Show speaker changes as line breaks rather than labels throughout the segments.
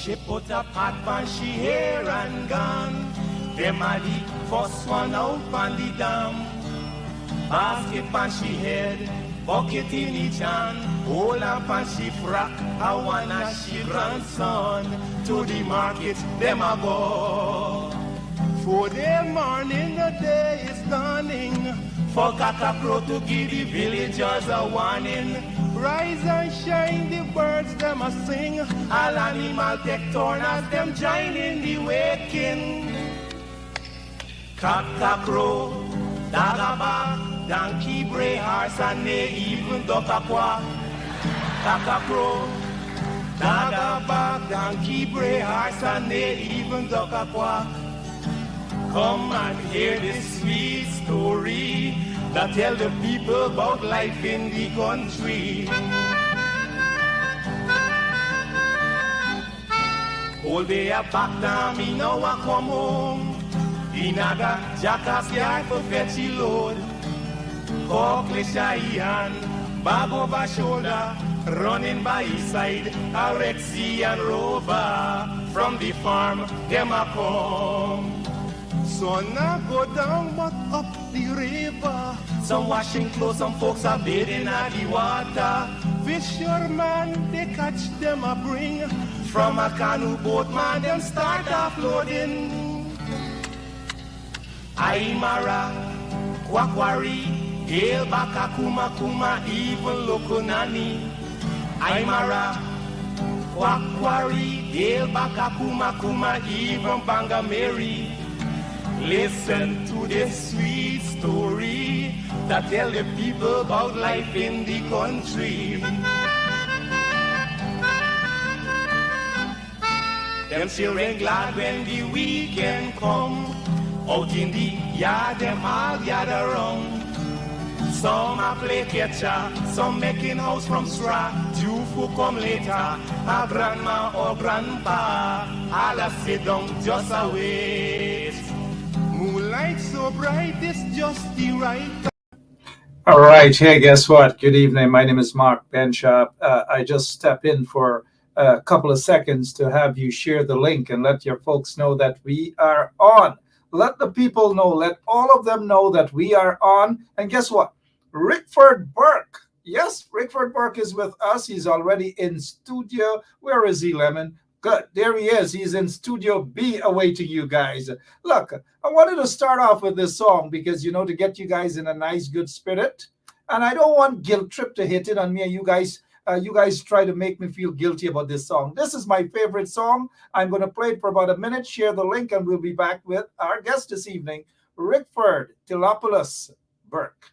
She put a pot on she hair and gone. Them a the first one out on the dam. Basket on she head, bucket in each hand. Hold up on she frock, I wanna she grandson. To the market, them a go. For the morning, the day is dawning. For cockacrow to give the villagers a warning. Rise and shine, the birds them a sing. All animal take turn as them join in the waking. Cockacrow, dagabag, donkey, bray, horse, and they even duck a quack. Cockacrow, dagabag, donkey, bray, horse, and they even duck a quack. Come and hear this sweet story that tell the people about life in the country. All day a back down, me now a come home. Inaga, jackass yard for fetchy load. Cockle shy hand, bag over shoulder, running by his side, a Rexy and Rover. From the farm, them a come. Sun a go down but up the river. Some washing clothes, some folks are bathing at the water. Fisherman, they catch them a bring. From a canoe boat, man, them start offloading. Aymara, Kwakwari, Hail Baka Kuma Kuma, even Lokunani. Aymara, Kwakwari, Hail Baka Kuma Kuma, even Bangameri. Listen to this sweet story that tell the people about life in the country. Them children glad when the weekend come. Out in the yard, them all gather round. Some a play catcher, some making house from straw. Two who come later, a grandma or grandpa. All a sit down just a wait. Moonlight so bright, it's just the right.
All right. Hey, guess what? Good evening. My name is Mark Benchop. I just step in for a couple of seconds to have you share the link and let your folks know that we are on. Let the people know, let all of them know that we are on. And guess what? Rickford Burke. Yes, Rickford Burke is with us. He's already in studio. Where is he, Lemon? Good. There he is. He's in Studio B awaiting you guys. Look, I wanted to start off with this song because, to get you guys in a nice, good spirit. And I don't want guilt trip to hit it on me. And you guys try to make me feel guilty about this song. This is my favorite song. I'm going to play it for about a minute. Share the link, and we'll be back with our guest this evening, Rickford Tilopoulos Burke.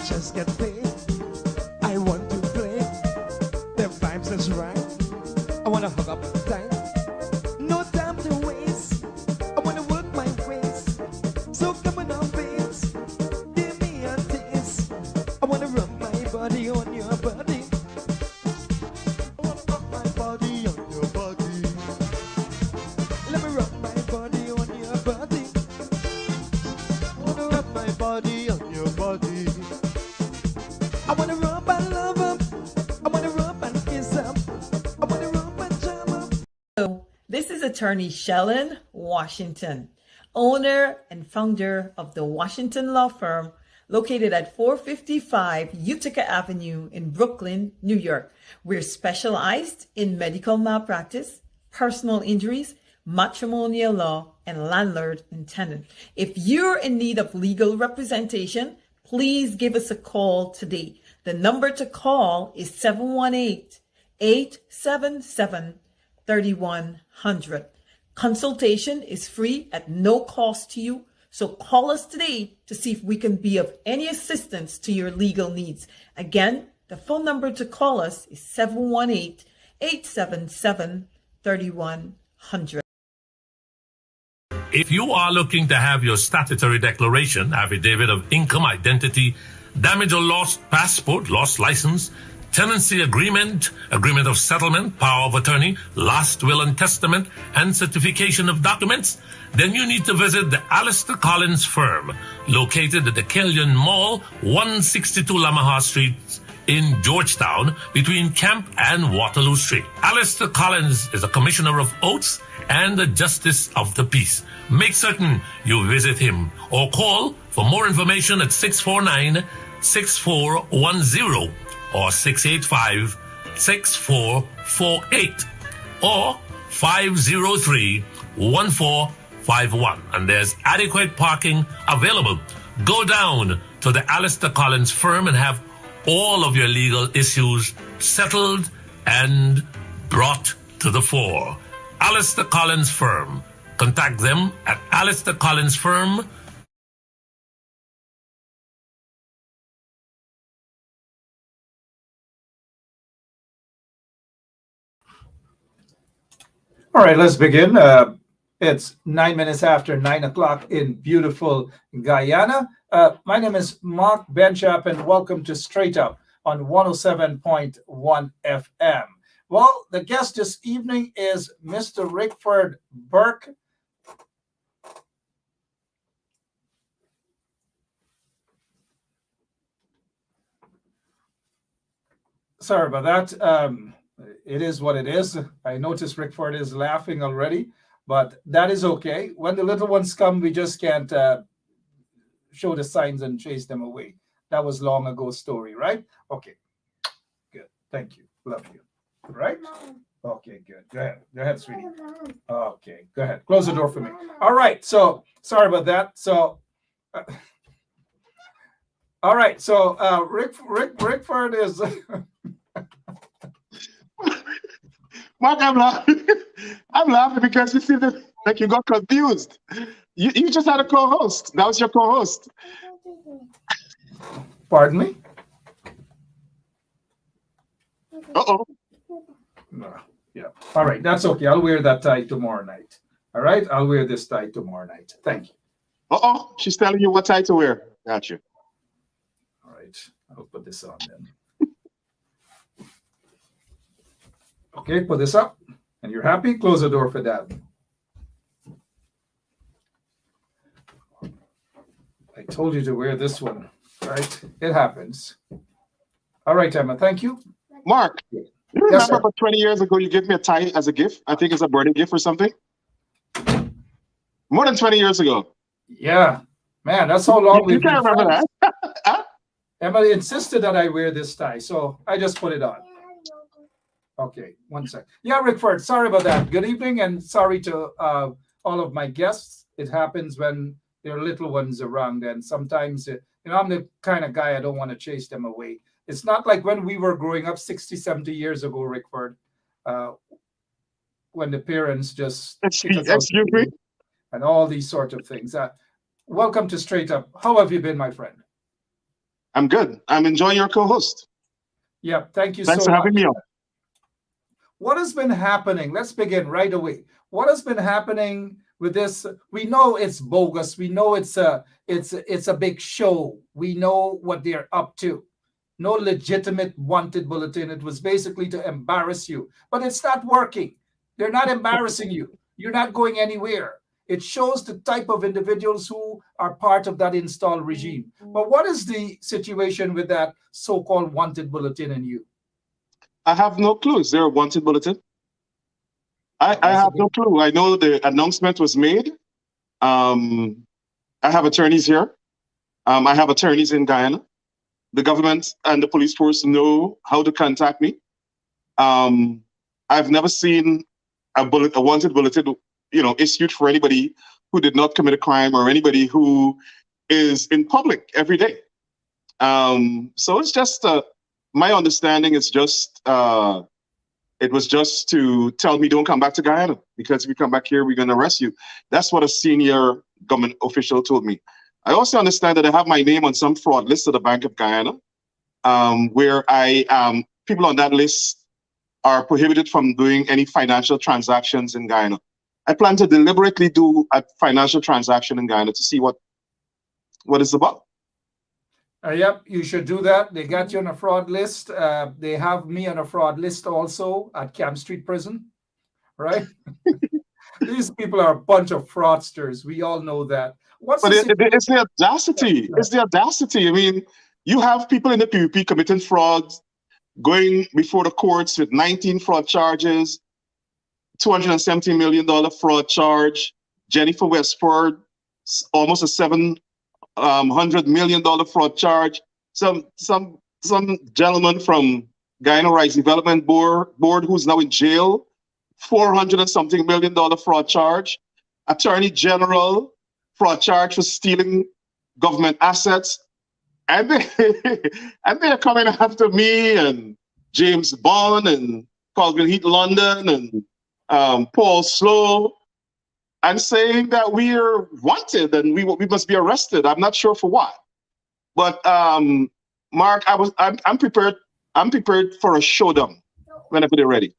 Just get paid. I want to play. The vibes is right. wanna rub my body on your body. I wanna rub my body on your body. Let me rub my body on your body. I wanna rub my body on your body. I wanna rub and love up. I wanna rub and kiss up. I wanna rub and jam up.
Hello, this is attorney Shellen Washington, owner and founder of the Washington Law Firm, located at 455 Utica Avenue in Brooklyn, New York. We're specialized in medical malpractice, personal injuries, matrimonial law, and landlord and tenant. If you're in need of legal representation, please give us a call today. The number to call is 718-877-3100. Consultation is free at no cost to you. So call us today to see if we can be of any assistance to your legal needs. Again, the phone number to call us is 718-877-3100.
If you are looking to have your statutory declaration, affidavit of income, identity, damage or lost passport, lost license, tenancy agreement, agreement of settlement, power of attorney, last will and testament, and certification of documents, then you need to visit the Alistair Collins firm, located at the Killian Mall, 162 Lamaha Street in Georgetown, between Camp and Waterloo Street. Alistair Collins is a commissioner of oaths and a justice of the peace. Make certain you visit him or call for more information at 649-6410 or 685-6448 or 503-1451. And there's adequate parking available. Go down to the Alistair Collins firm and have all of your legal issues settled and brought to the fore. Alistair Collins firm. Contact them at Alistair Collins firm.
All right, let's begin. It's 9 minutes after 9 o'clock in beautiful Guyana. My name is Mark Benchap, and welcome to Straight Up on 107.1 FM. Well, the guest this evening is Mr. Rickford Burke. Sorry about that. It is what it is. I noticed Rickford is laughing already, but that is okay. When the little ones come, we just can't show the signs and chase them away. That was long ago story, right? Okay, good. Thank you. Love you. Right? Okay, good. Go ahead, sweetie. Okay, go ahead. Close the door for me. All right. So sorry about that. So, all right. So Rickford is.
Mark, I'm laughing. I'm laughing because you see that like you got confused. You just had a co-host. That was your co-host.
Pardon me?
Uh-oh.
No. Yeah. All right. That's okay. I'll wear that tie tomorrow night. All right. I'll wear this tie tomorrow night. Thank you.
Uh-oh. She's telling you what tie to wear. Got you.
All right. I'll put this on then. Okay, put this up. And you're happy? Close the door for Dad. I told you to wear this one, right? It happens. All right, Emma. Thank you.
Mark, you remember about 20 years ago you gave me a tie as a gift? I think it's a birthday gift or something. More than 20 years ago.
Yeah. Man, that's how long we've been
can't remember
friends.
that.
Emily insisted that I wear this tie, so I just put it on. Okay, one sec. Yeah, Rickford, sorry about that. Good evening, and sorry to all of my guests. It happens when there are little ones around, and sometimes, I'm the kind of guy I don't want to chase them away. It's not like when we were growing up 60, 70 years ago, Rickford, when the parents just
Excuse me?
and all these sort of things. Welcome to Straight Up. How have you been, my friend?
I'm good. I'm enjoying your co-host.
Yeah, thank you
Thanks
so
for
much.
having me on.
What has been happening? Let's begin right away. What has been happening with this? We know it's bogus. We know it's a big show. We know what they're up to. no legitimate wanted bulletin. It was basically to embarrass you. But it's not working. They're not embarrassing you. You're not going anywhere. It shows the type of individuals who are part of that installed regime. But what is the situation with that so-called wanted bulletin in you?
I have no clue. Is there a wanted bulletin? I have no clue. I know the announcement was made. I have attorneys here. I have attorneys in Guyana. The government and the police force know how to contact me. I've never seen a wanted bulletin, issued for anybody who did not commit a crime or anybody who is in public every day. So it's just my understanding is just it was just to tell me don't come back to Guyana, because if you come back here, we're going to arrest you. That's what a senior government official told me. I also understand that I have my name on some fraud list of the Bank of Guyana, where people on that list are prohibited from doing any financial transactions in Guyana. I plan to deliberately do a financial transaction in Guyana to see what it's about.
Yep, you should do that. They got you on a fraud list. They have me on a fraud list also at Camp Street Prison, right? These people are a bunch of fraudsters. We all know that.
It's the audacity. It's the audacity. I mean, you have people in the PUP committing frauds, going before the courts with 19 fraud charges, $270 million fraud charge. Jennifer Westford, almost a $700 million fraud charge. Some gentleman from Guyana Rights Development Board who's now in jail, $400 and something million fraud charge. Attorney General, fraud charge for stealing government assets. And they're coming after me and James Bond and Colvin Heath London and Paul Slow, and saying that we are wanted and we must be arrested. I'm not sure for what. But Mark, I'm prepared. I'm prepared for a showdown whenever they're ready.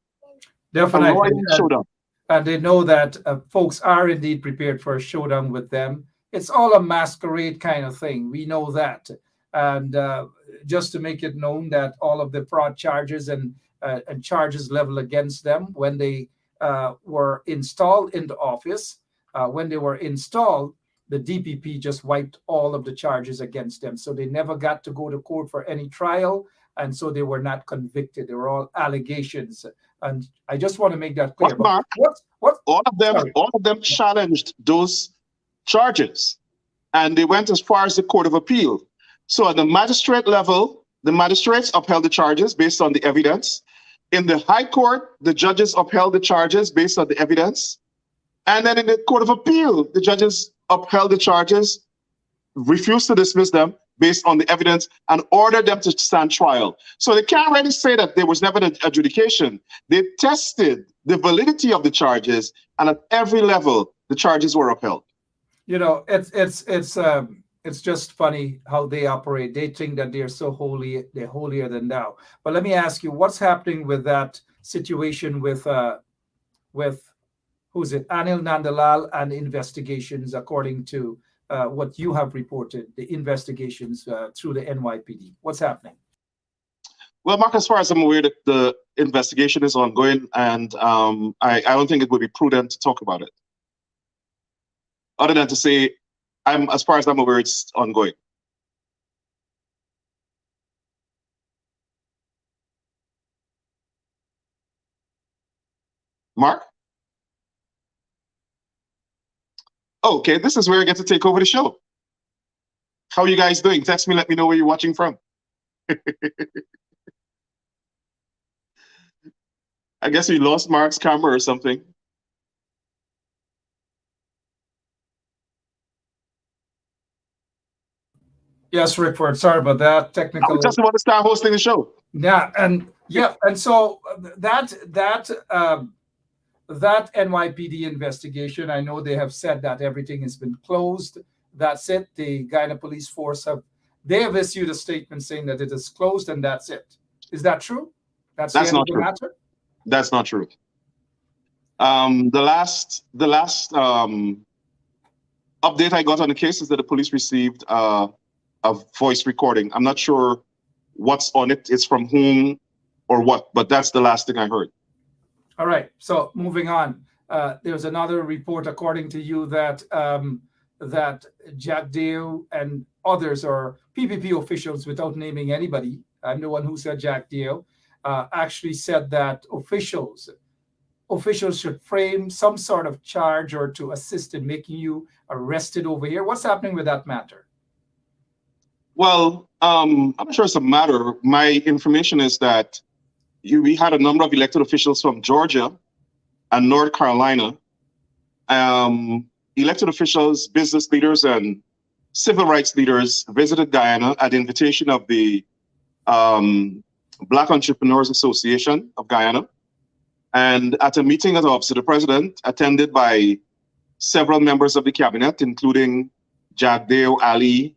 Definitely.
Showdown.
And they know that folks are indeed prepared for a showdown with them. It's all a masquerade kind of thing. We know that. And just to make it known that all of the fraud charges and charges leveled against them when they were installed into office, when they were installed, the DPP just wiped all of the charges against them. So they never got to go to court for any trial. And so they were not convicted. They were all allegations. And I just want to make that clear.
Mark, all of them challenged those charges, and they went as far as the Court of Appeal. So at the magistrate level, the magistrates upheld the charges based on the evidence. In the High Court, the judges upheld the charges based on the evidence. And then in the Court of Appeal, the judges upheld the charges, refused to dismiss them based on the evidence, and ordered them to stand trial. So they can't really say that there was never an adjudication. They tested the validity of the charges, and at every level, the charges were upheld.
It's just funny how they operate. They think that they're so holy, they're holier than thou. But let me ask you, what's happening with that situation with who's it, Anil Nandalal, and investigations according to what you have reported, the investigations through the NYPD? What's happening?
Well, Mark, as far as I'm aware, the investigation is ongoing, and I don't think it would be prudent to talk about it, other than to say, as far as I'm aware, it's ongoing. Mark? Okay, this is where I get to take over the show. How are you guys doing? Text me, let me know where you're watching from. I guess we lost Mark's camera or something.
Yes, Rickford, sorry about that. Technical.
I just want to start hosting the show.
Yeah, and so that NYPD investigation, I know they have said that everything has been closed. That's it. The Guyana Police Force have issued a statement saying that it is closed and that's it. Is that true? That's
not true.
Matter?
That's not true. The last update I got on the case is that the police received a voice recording. I'm not sure what's on it is from whom or what, but that's the last thing I heard.
All right. So moving on, there's another report, according to you, that that Jack Dale and others, or PPP officials, without naming anybody, I'm the one who said Jack Dale, actually said that officials should frame some sort of charge or to assist in making you arrested over here. What's happening with that matter?
Well, I'm not sure it's a matter. My information is that we had a number of elected officials from Georgia and North Carolina, elected officials, business leaders, and civil rights leaders visited Guyana at the invitation of the Black Entrepreneurs Association of Guyana. And at a meeting at the Office of the President, attended by several members of the cabinet, including Jack Dale, Ali,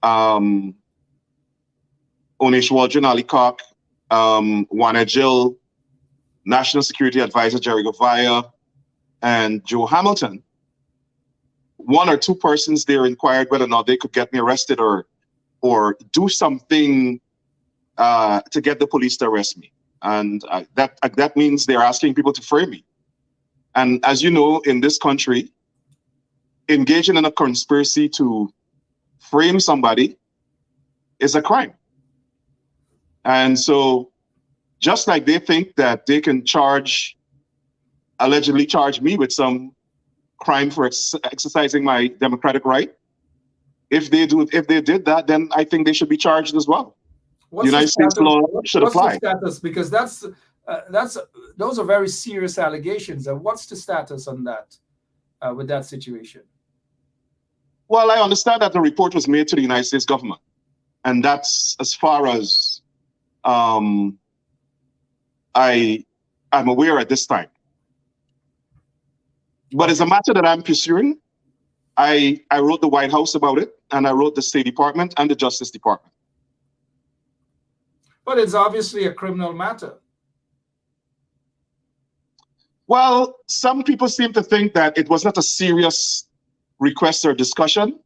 Onesh Waldron, Ali Cock, Wana Jill, National Security Advisor Jerry Govaya, and Joe Hamilton. One or two persons there inquired whether or not they could get me arrested or do something to get the police to arrest me. And that means they're asking people to frame me. And as you know, in this country, engaging in a conspiracy to frame somebody is a crime. And so just like they think that they can allegedly charge me with some crime for exercising my democratic right, if they did that, then I think they should be charged as well.
What's
United States law should apply.
What's the status? Because those are very serious allegations. And what's the status on that with that situation?
Well, I understand that the report was made to the United States government, and that's as far as I'm aware at this time. But it's a matter that I'm pursuing. I wrote the White House about it, and I wrote the State Department and the Justice Department.
But it's obviously a criminal matter.
Well, some people seem to think that it was not a serious request or discussion.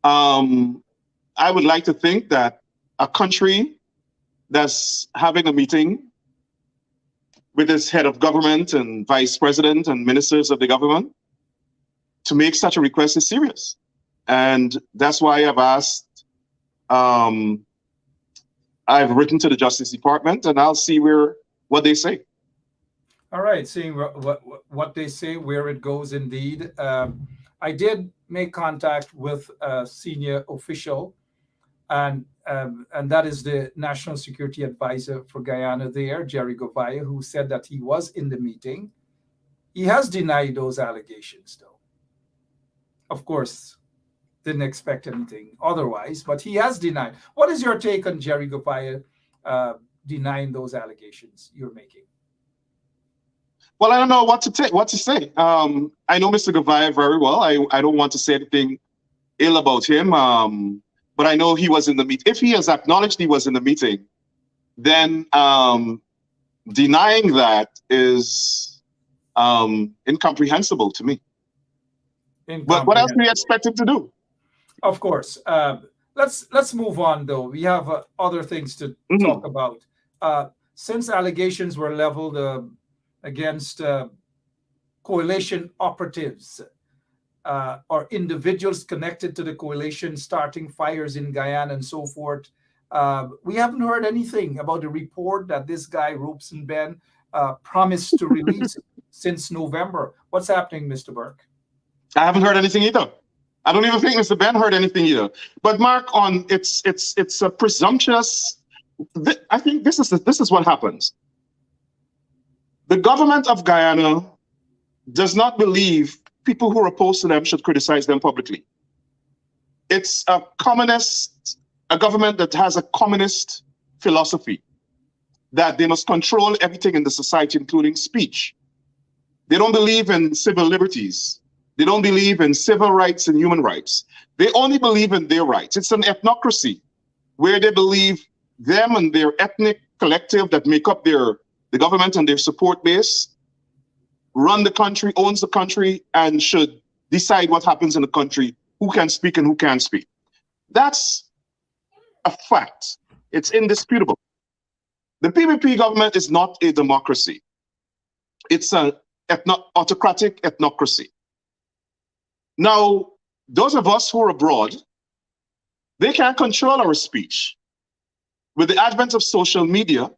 I would like to think that a country that's having a meeting with its head of government and vice president and ministers of the government to make such a request is serious. And that's why I've asked, I've written to the Justice Department, and I'll see what they say.
All right, seeing what they say, where it goes indeed. I did make contact with a senior official, and that is the National Security Advisor for Guyana there, Jerry Govaya, who said that he was in the meeting. He has denied those allegations, though. Of course, didn't expect anything otherwise, but he has denied. What is your take on Jerry Govaya denying those allegations you're making?
Well, I don't know what to say. I know Mr. Govaya very well. I don't want to say anything ill about him, but I know he was in the meeting. If he has acknowledged he was in the meeting, then denying that is incomprehensible to me. But what else do you expect him to do?
Of course. Let's move on, though. We have other things to talk about. Since allegations were leveled against coalition operatives or individuals connected to the coalition starting fires in Guyana and so forth, we haven't heard anything about the report that this guy, Robeson Ben, promised to release since November. What's happening, Mr. Burke?
I haven't heard anything either. I don't even think Mr. Ben heard anything either. But Mark, it's a presumptuous. I think this is what happens. The government of Guyana does not believe people who are opposed to them should criticize them publicly. It's a government that has a communist philosophy that they must control everything in the society, including speech. They don't believe in civil liberties. They don't believe in civil rights and human rights. They only believe in their rights. It's an ethnocracy where they believe them and their ethnic collective that make up the government and their support base run the country, owns the country, and should decide what happens in the country, who can speak and who can't speak. That's a fact. It's indisputable. The PPP government is not a democracy. It's an autocratic ethnocracy. Now, those of us who are abroad, they can't control our speech. With the advent of social media,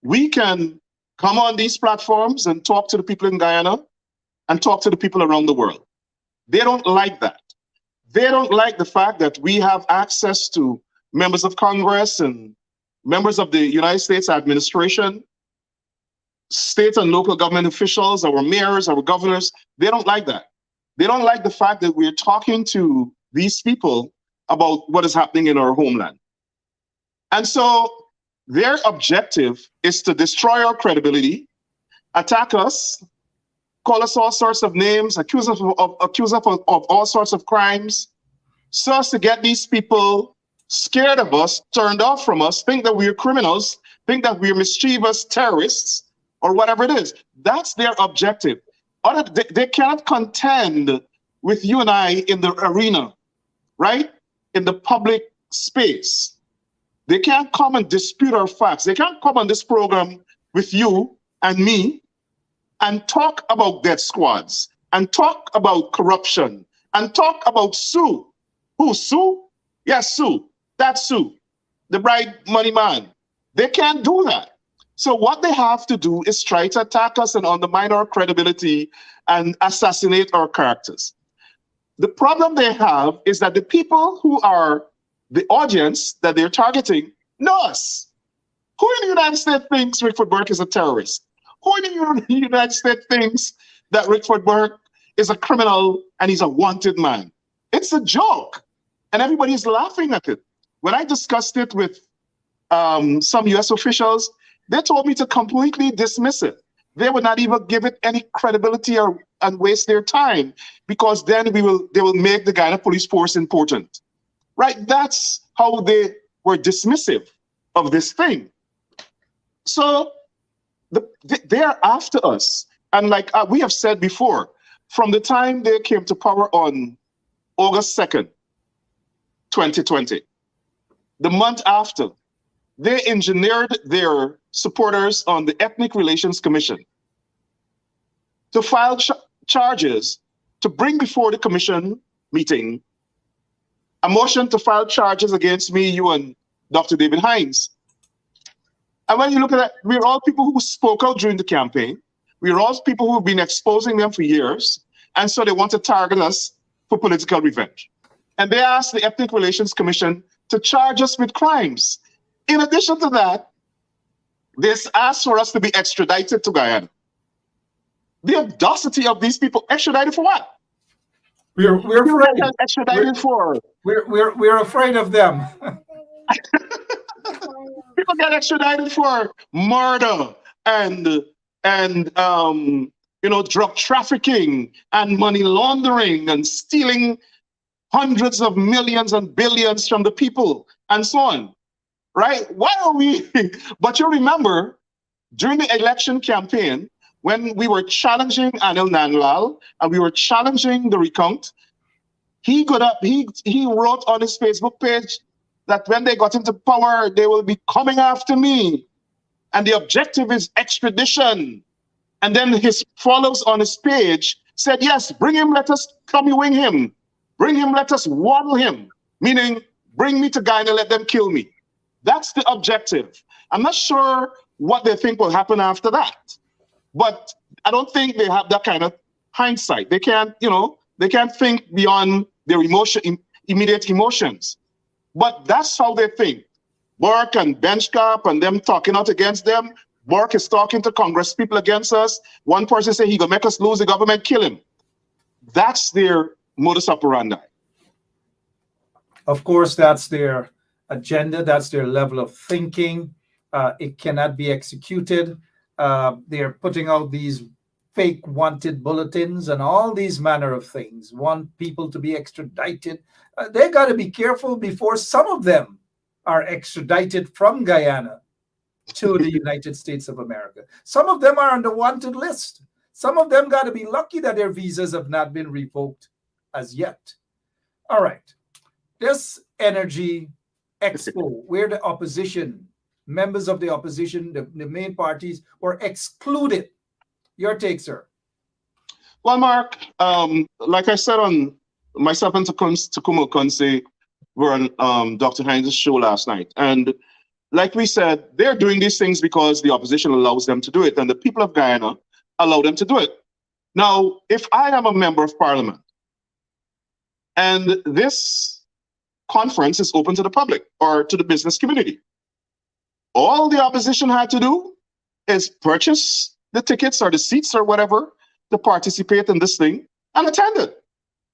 we can come on these platforms and talk to the people in Guyana and talk to the people around the world. They don't like that. They don't like the fact that we have access to members of Congress and members of the United States administration, state and local government officials, our mayors, our governors. They don't like that. They don't like the fact that we're talking to these people about what is happening in our homeland. And so their objective is to destroy our credibility, attack us, call us all sorts of names, accuse us of all sorts of crimes, so as to get these people scared of us, turned off from us, think that we're criminals, think that we're mischievous terrorists, or whatever it is. That's their objective. They cannot contend with you and I in the arena, right? In the public space. They can't come and dispute our facts. They can't come on this program with you and me and talk about death squads and talk about corruption and talk about Sue. Who, Sue? Yes, Sue. That's Sue, the bribe money man. They can't do that. So what they have to do is try to attack us and undermine our credibility and assassinate our characters. The problem they have is that the people who are the audience that they're targeting know us. Who in the United States thinks Rickford Burke is a terrorist? Who in the United States thinks that Rickford Burke is a criminal and he's a wanted man? It's a joke, and everybody's laughing at it. When I discussed it with some US officials, they told me to completely dismiss it. They would not even give it any credibility and waste their time, because then they will make the Guyana police force important. Right? That's how they were dismissive of this thing. So they are after us. And like we have said before, from the time they came to power on August 2nd, 2020, the month after, they engineered their supporters on the Ethnic Relations Commission to file charges, to bring before the commission meeting a motion to file charges against me, you, and Dr. David Hines. And when you look at that, we're all people who spoke out during the campaign. We're all people who've been exposing them for years. And so they want to target us for political revenge. And they asked the Ethnic Relations Commission to charge us with crimes. In addition to that, they asked for us to be extradited to Guyana. The audacity of these people. Extradited for what?
We're afraid.
Extradited for.
We're afraid of them.
People get extradited for murder and drug trafficking and money laundering and stealing hundreds of millions and billions from the people and so on. Right? Why are we? But you remember, during the election campaign, when we were challenging Anil Nanlal and we were challenging the recount, he got up, he wrote on his Facebook page that when they got into power, they will be coming after me. And the objective is extradition. And then his followers on his page said, yes, bring him, let us wing him. Bring him, let us waddle him. Meaning, bring me to Guyana, let them kill me. That's the objective. I'm not sure what they think will happen after that. But I don't think they have that kind of hindsight. They can't, they can't think beyond their immediate emotions. But that's how they think. Burke and Benchcap and them talking out against them. Burke is talking to Congress people against us. One person say he gonna make us lose the government, kill him. That's their modus operandi.
Of course, that's their agenda. That's their level of thinking. It cannot be executed. They're putting out these fake wanted bulletins and all these manner of things. Want people to be extradited. They got to be careful before some of them are extradited from Guyana to the United States of America. Some of them are on the wanted list. Some of them got to be lucky that their visas have not been revoked as yet. All right. This energy expo where the opposition, members of the opposition, the main parties were excluded. Your take, sir.
Well, Mark, like I said on myself and Takumo Konse were on Dr. Hines' show last night. And like we said, they're doing these things because the opposition allows them to do it, and the people of Guyana allow them to do it. Now, if I am a member of parliament and this conference is open to the public or to the business community, all the opposition had to do is purchase the tickets or the seats or whatever to participate in this thing and attend it.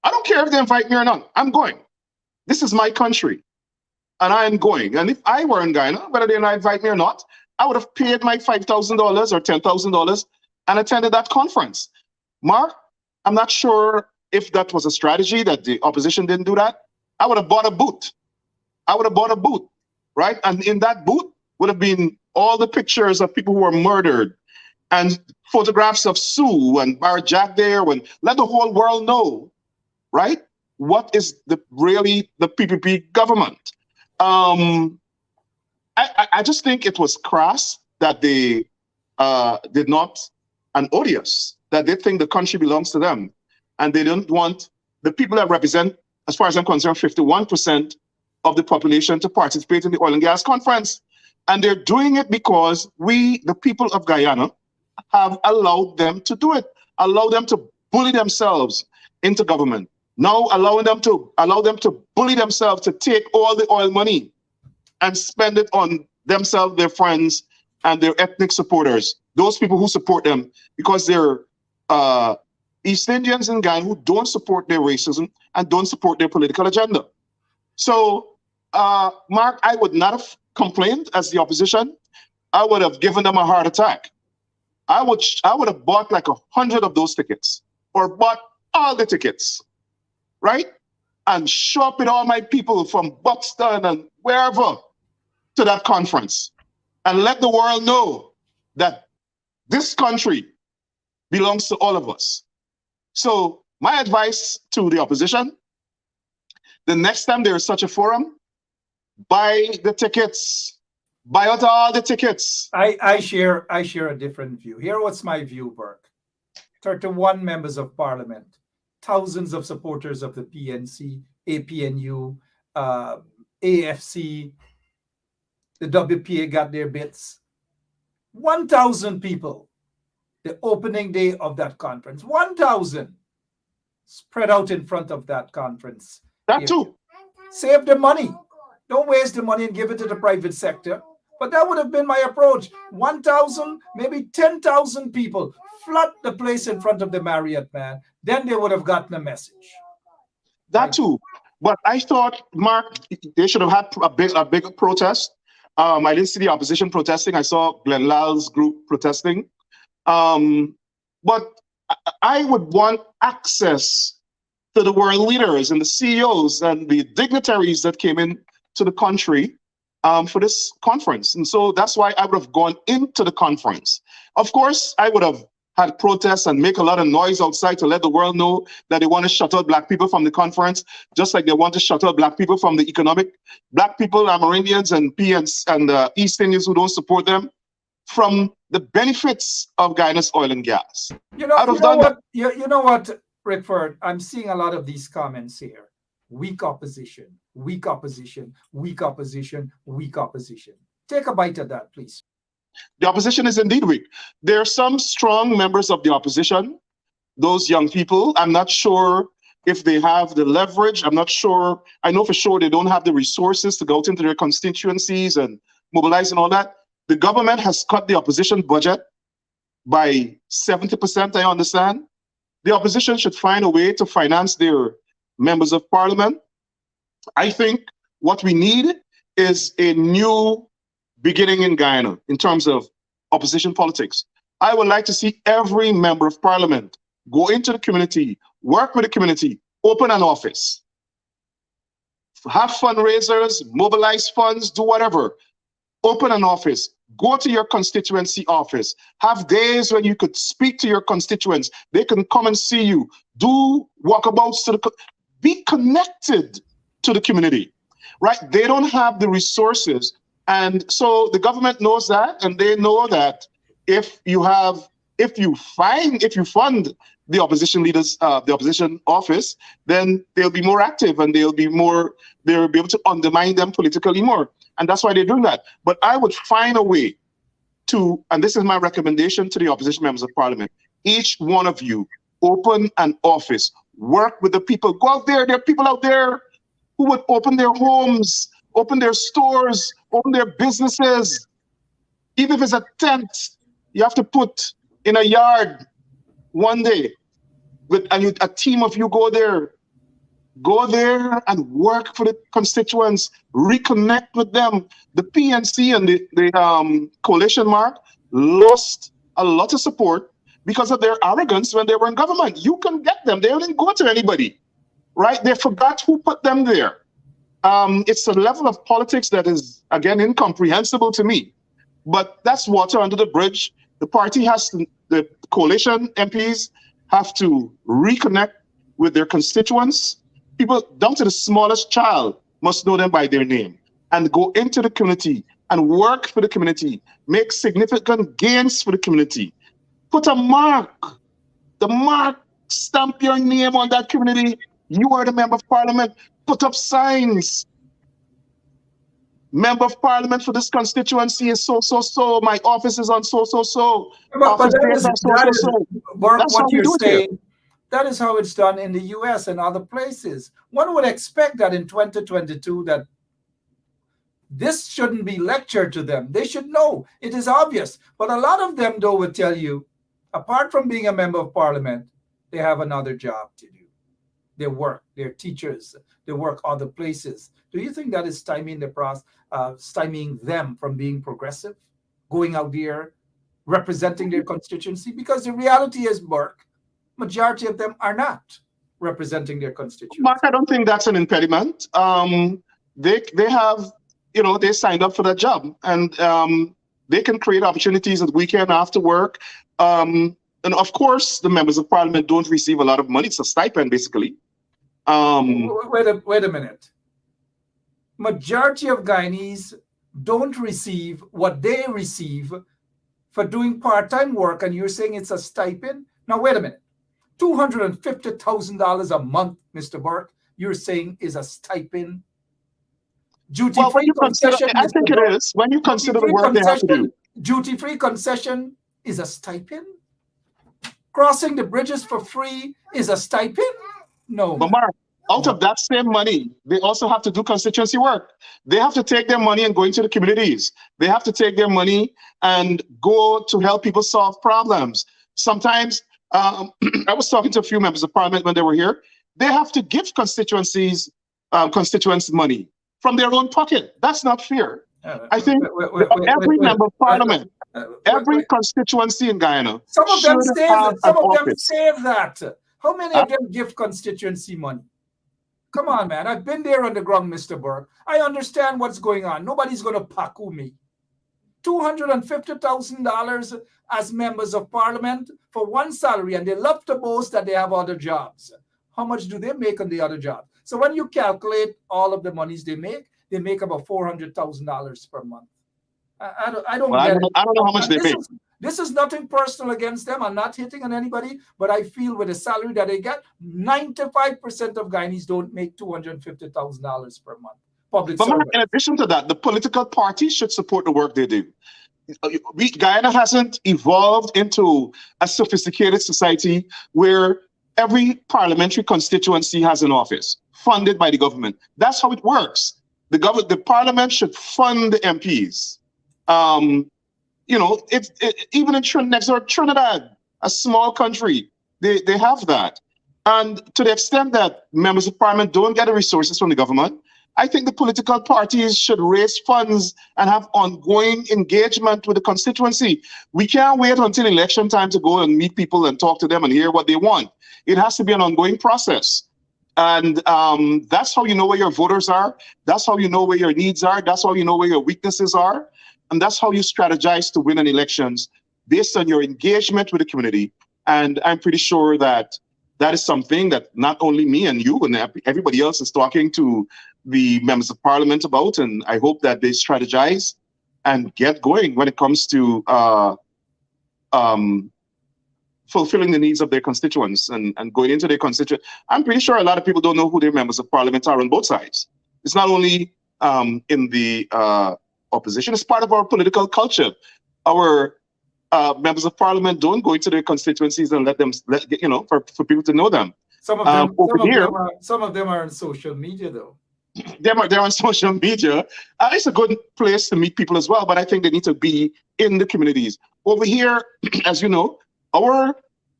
I don't care if they invite me or not. I'm going. This is my country, and I am going. And if I were in Guyana, whether they invite me or not, I would have paid my $5,000 or $10,000 and attended that conference. Mark, I'm not sure if that was a strategy that the opposition didn't do that. I would have bought a booth. Right? And in that booth would have been all the pictures of people who were murdered and photographs of Sue and Bar Jack there, and let the whole world know, right, what is really the PPP government. I just think it was crass that they did not, and odious, that they think the country belongs to them. And they don't want the people that represent, as far as I'm concerned, 51% of the population to participate in the oil and gas conference. And they're doing it because we, the people of Guyana, have allowed them to do it, allow them to bully themselves into government. Now allow them to bully themselves to take all the oil money and spend it on themselves, their friends, and their ethnic supporters, those people who support them, because they're East Indians in Guyana who don't support their racism and don't support their political agenda. So, Mark, I would not have complained as the opposition. I would have given them a heart attack. I would have bought like 100 of those tickets, or bought all the tickets, right? And show up with all my people from Buxton and wherever to that conference, and let the world know that this country belongs to all of us. So my advice to the opposition, the next time there is such a forum, buy the tickets. Buy out all the tickets.
I share a different view. Here what's my view, Burke. 31 members of parliament, thousands of supporters of the PNC, APNU, AFC, the WPA got their bits. 1,000 people, the opening day of that conference. 1,000 spread out in front of that conference.
That too.
Save the money. Don't waste the money and give it to the private sector. But that would have been my approach. 1,000, maybe 10,000 people flood the place in front of the Marriott, man. Then they would have gotten a message.
That too. But I thought, Mark, they should have had a big protest. I didn't see the opposition protesting. I saw Glenn Lal's group protesting. But I would want access to the world leaders and the CEOs and the dignitaries that came in to the country for this conference. And so that's why I would have gone into the conference. Of course, I would have had protests and make a lot of noise outside to let the world know that they want to shut out Black people from the conference, just like they want to shut out Black people from the economic, Black people, Amerindians and and East Indians who don't support them, from the benefits of Guyana's oil and gas.
You know what, Rickford, I'm seeing a lot of these comments here. Weak opposition, weak opposition, weak opposition, weak opposition. Take a bite of that, please.
The opposition is indeed weak. There are some strong members of the opposition, those young people. I'm not sure if they have the leverage. I'm not sure. I know for sure they don't have the resources to go out into their constituencies and mobilize and all that. The government has cut the opposition budget by 70%, I understand. The opposition should find a way to finance their members of parliament. I think what we need is a new beginning in Guyana in terms of opposition politics. I would like to see every member of parliament go into the community, work with the community, open an office, have fundraisers, mobilize funds, do whatever. Open an office, go to your constituency office, have days when you could speak to your constituents. They can come and see you, do walkabouts to be connected to the community. right? They don't have the resources. And so the government knows that, and they know that if you fund the opposition leaders, the opposition office, then they'll be more active and they'll be able to undermine them politically more. And that's why they're doing that. But I would find a way to, and this is my recommendation to the opposition members of parliament, each one of you open an office, work with the people, go out there. There are people out there who would open their homes, open their stores, open their businesses. Even if it's a tent, you have to put in a yard one day, and a team of you go there and work for the constituents, reconnect with them. The PNC and the coalition, Mark, lost a lot of support because of their arrogance when they were in government. You can get them. They didn't go to anybody, right? They forgot who put them there. It's a level of politics that is, again, incomprehensible to me. But that's water under the bridge. The coalition MPs have to reconnect with their constituents. People down to the smallest child must know them by their name and go into the community and work for the community, make significant gains for the community. Put a mark, stamp your name on that community. You are the member of parliament. Put up signs. Member of parliament for this constituency is so. My office is on so.
But
That's
what
how we
you're
do it here.
saying, that is how it's done in the US and other places. One would expect that in 2022 that this shouldn't be lectured to them. They should know. It is obvious. But a lot of them, though, would tell you, apart from being a member of parliament, they have another job to do. They work, they're teachers, they work other places. Do you think that is stymieing the process, stymieing them from being progressive, going out there, representing their constituency? Because the reality is, Burke, majority of them are not representing their constituency.
Mark, I don't think that's an impediment. They have, they signed up for that job, and they can create opportunities at weekend after work. And of course, the members of parliament don't receive a lot of money. It's a stipend, basically.
Wait a minute. Majority of Guyanese don't receive what they receive for doing part-time work, and you're saying it's a stipend? Now, wait a minute. $250,000 a month, Mr. Burke, you're saying is a stipend? Duty-free concession,
I think it is. When you consider the work they have to do.
Duty-free concession is a stipend? Crossing the bridges for free is a stipend? No.
But Mark, out of that same money, they also have to do constituency work. They have to take their money and go into the communities. They have to take their money and go to help people solve problems. Sometimes, I was talking to a few members of parliament when they were here. They have to give constituents money from their own pocket. That's not fair. I think every member of parliament, every constituency in Guyana,
some of them say that. How many of them give constituency money? Come on, man. I've been there on the ground, Mr. Burke. I understand what's going on. Nobody's going to paku me. $250,000 as members of parliament for one salary, and they love to boast that they have other jobs. How much do they make on the other job? So when you calculate all of the monies they make about $400,000 per month. I don't know
how much they make.
This is nothing personal against them. I'm not hitting on anybody, but I feel with the salary that they get, 95% of Guyanese don't make $250,000 per month. Public service.
In addition to that, the political parties should support the work they do. Guyana hasn't evolved into a sophisticated society where every parliamentary constituency has an office funded by the government. That's how it works. The parliament should fund the MPs. Even in Trinidad, a small country, they have that. And to the extent that members of parliament don't get the resources from the government, I think the political parties should raise funds and have ongoing engagement with the constituency. We can't wait until election time to go and meet people and talk to them and hear what they want. It has to be an ongoing process. And that's how you know where your voters are. That's how you know where your needs are. That's how you know where your weaknesses are. And that's how you strategize to win an elections based on your engagement with the community. And I'm pretty sure that that is something that not only me and you and everybody else is talking to the members of parliament about, and I hope that they strategize and get going when it comes to fulfilling the needs of their constituents and going into their constituent. I'm pretty sure a lot of people don't know who their members of parliament are on both sides. It's not only in the opposition, it's part of our political culture. Our members of parliament don't go into their constituencies and let them, for people to know them.
Some of them are on social media, though.
They're on social media. It's a good place to meet people as well, but I think they need to be in the communities. Over here, as you know, our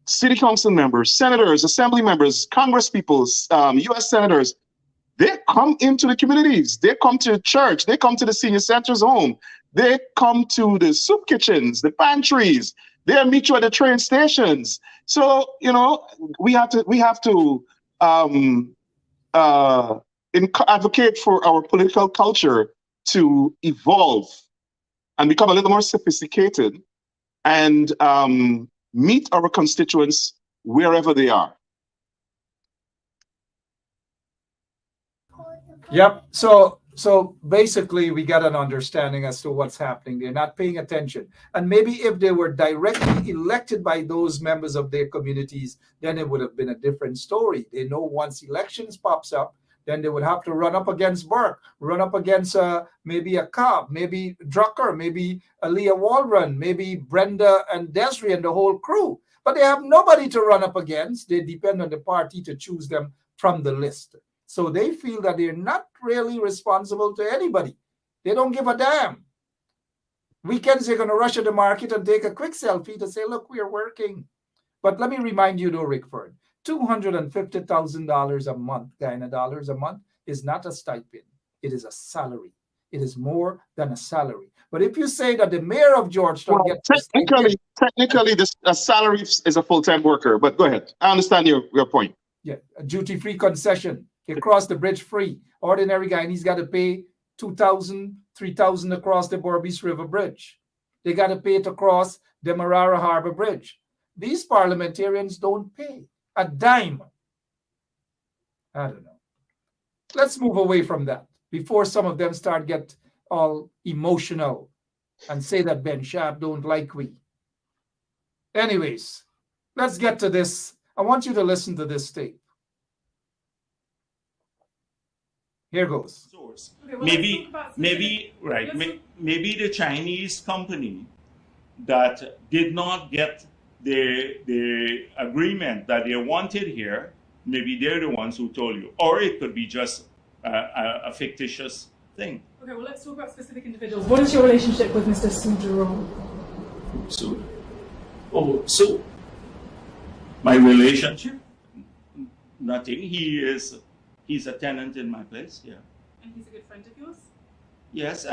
city council members, senators, assembly members, congress people, U.S. senators, they come into the communities. They come to church. They come to the senior centers home. They come to the soup kitchens, the pantries. They meet you at the train stations. So, we have to advocate for our political culture to evolve and become a little more sophisticated and meet our constituents wherever they are.
Yep. So basically, we got an understanding as to what's happening. They're not paying attention. And maybe if they were directly elected by those members of their communities, then it would have been a different story. They know once elections pops up, then they would have to run up against Burke, run up against maybe a Cobb, maybe Drucker, maybe Aaliyah Waldron, maybe Brenda and Desiree and the whole crew. But they have nobody to run up against. They depend on the party to choose them from the list. So they feel that they're not really responsible to anybody. They don't give a damn. Weekends, they're going to rush at the market and take a quick selfie to say, look, we're working. But let me remind you, though, Rickford, $250,000 a month, Guyana dollars a month, is not a stipend. It is a salary. It is more than a salary. But if you say that the mayor of Georgetown gets
technically, a salary is a full-time worker. But go ahead. I understand your point.
Yeah, a duty-free concession. You cross the bridge free. Ordinary Guyanese got to pay $2,000, $3,000 across the Berbice River Bridge. They got to pay to cross the Marara Harbor Bridge. These parliamentarians don't pay a dime. I don't know. Let's move away from that before some of them start get all emotional and say that Ben Sharp don't like we. Anyways, let's get to this. I want you to listen to this tape. Here goes.
Okay, well, maybe the Chinese company that did not get the agreement that they wanted here, maybe they're the ones who told you, or it could be just a fictitious thing.
Okay, well, let's talk about specific individuals. What is your relationship with Mr. Su Jerome?
So my relationship? Nothing. He's a tenant in my place, yeah.
And he's a good friend of yours?
Yes,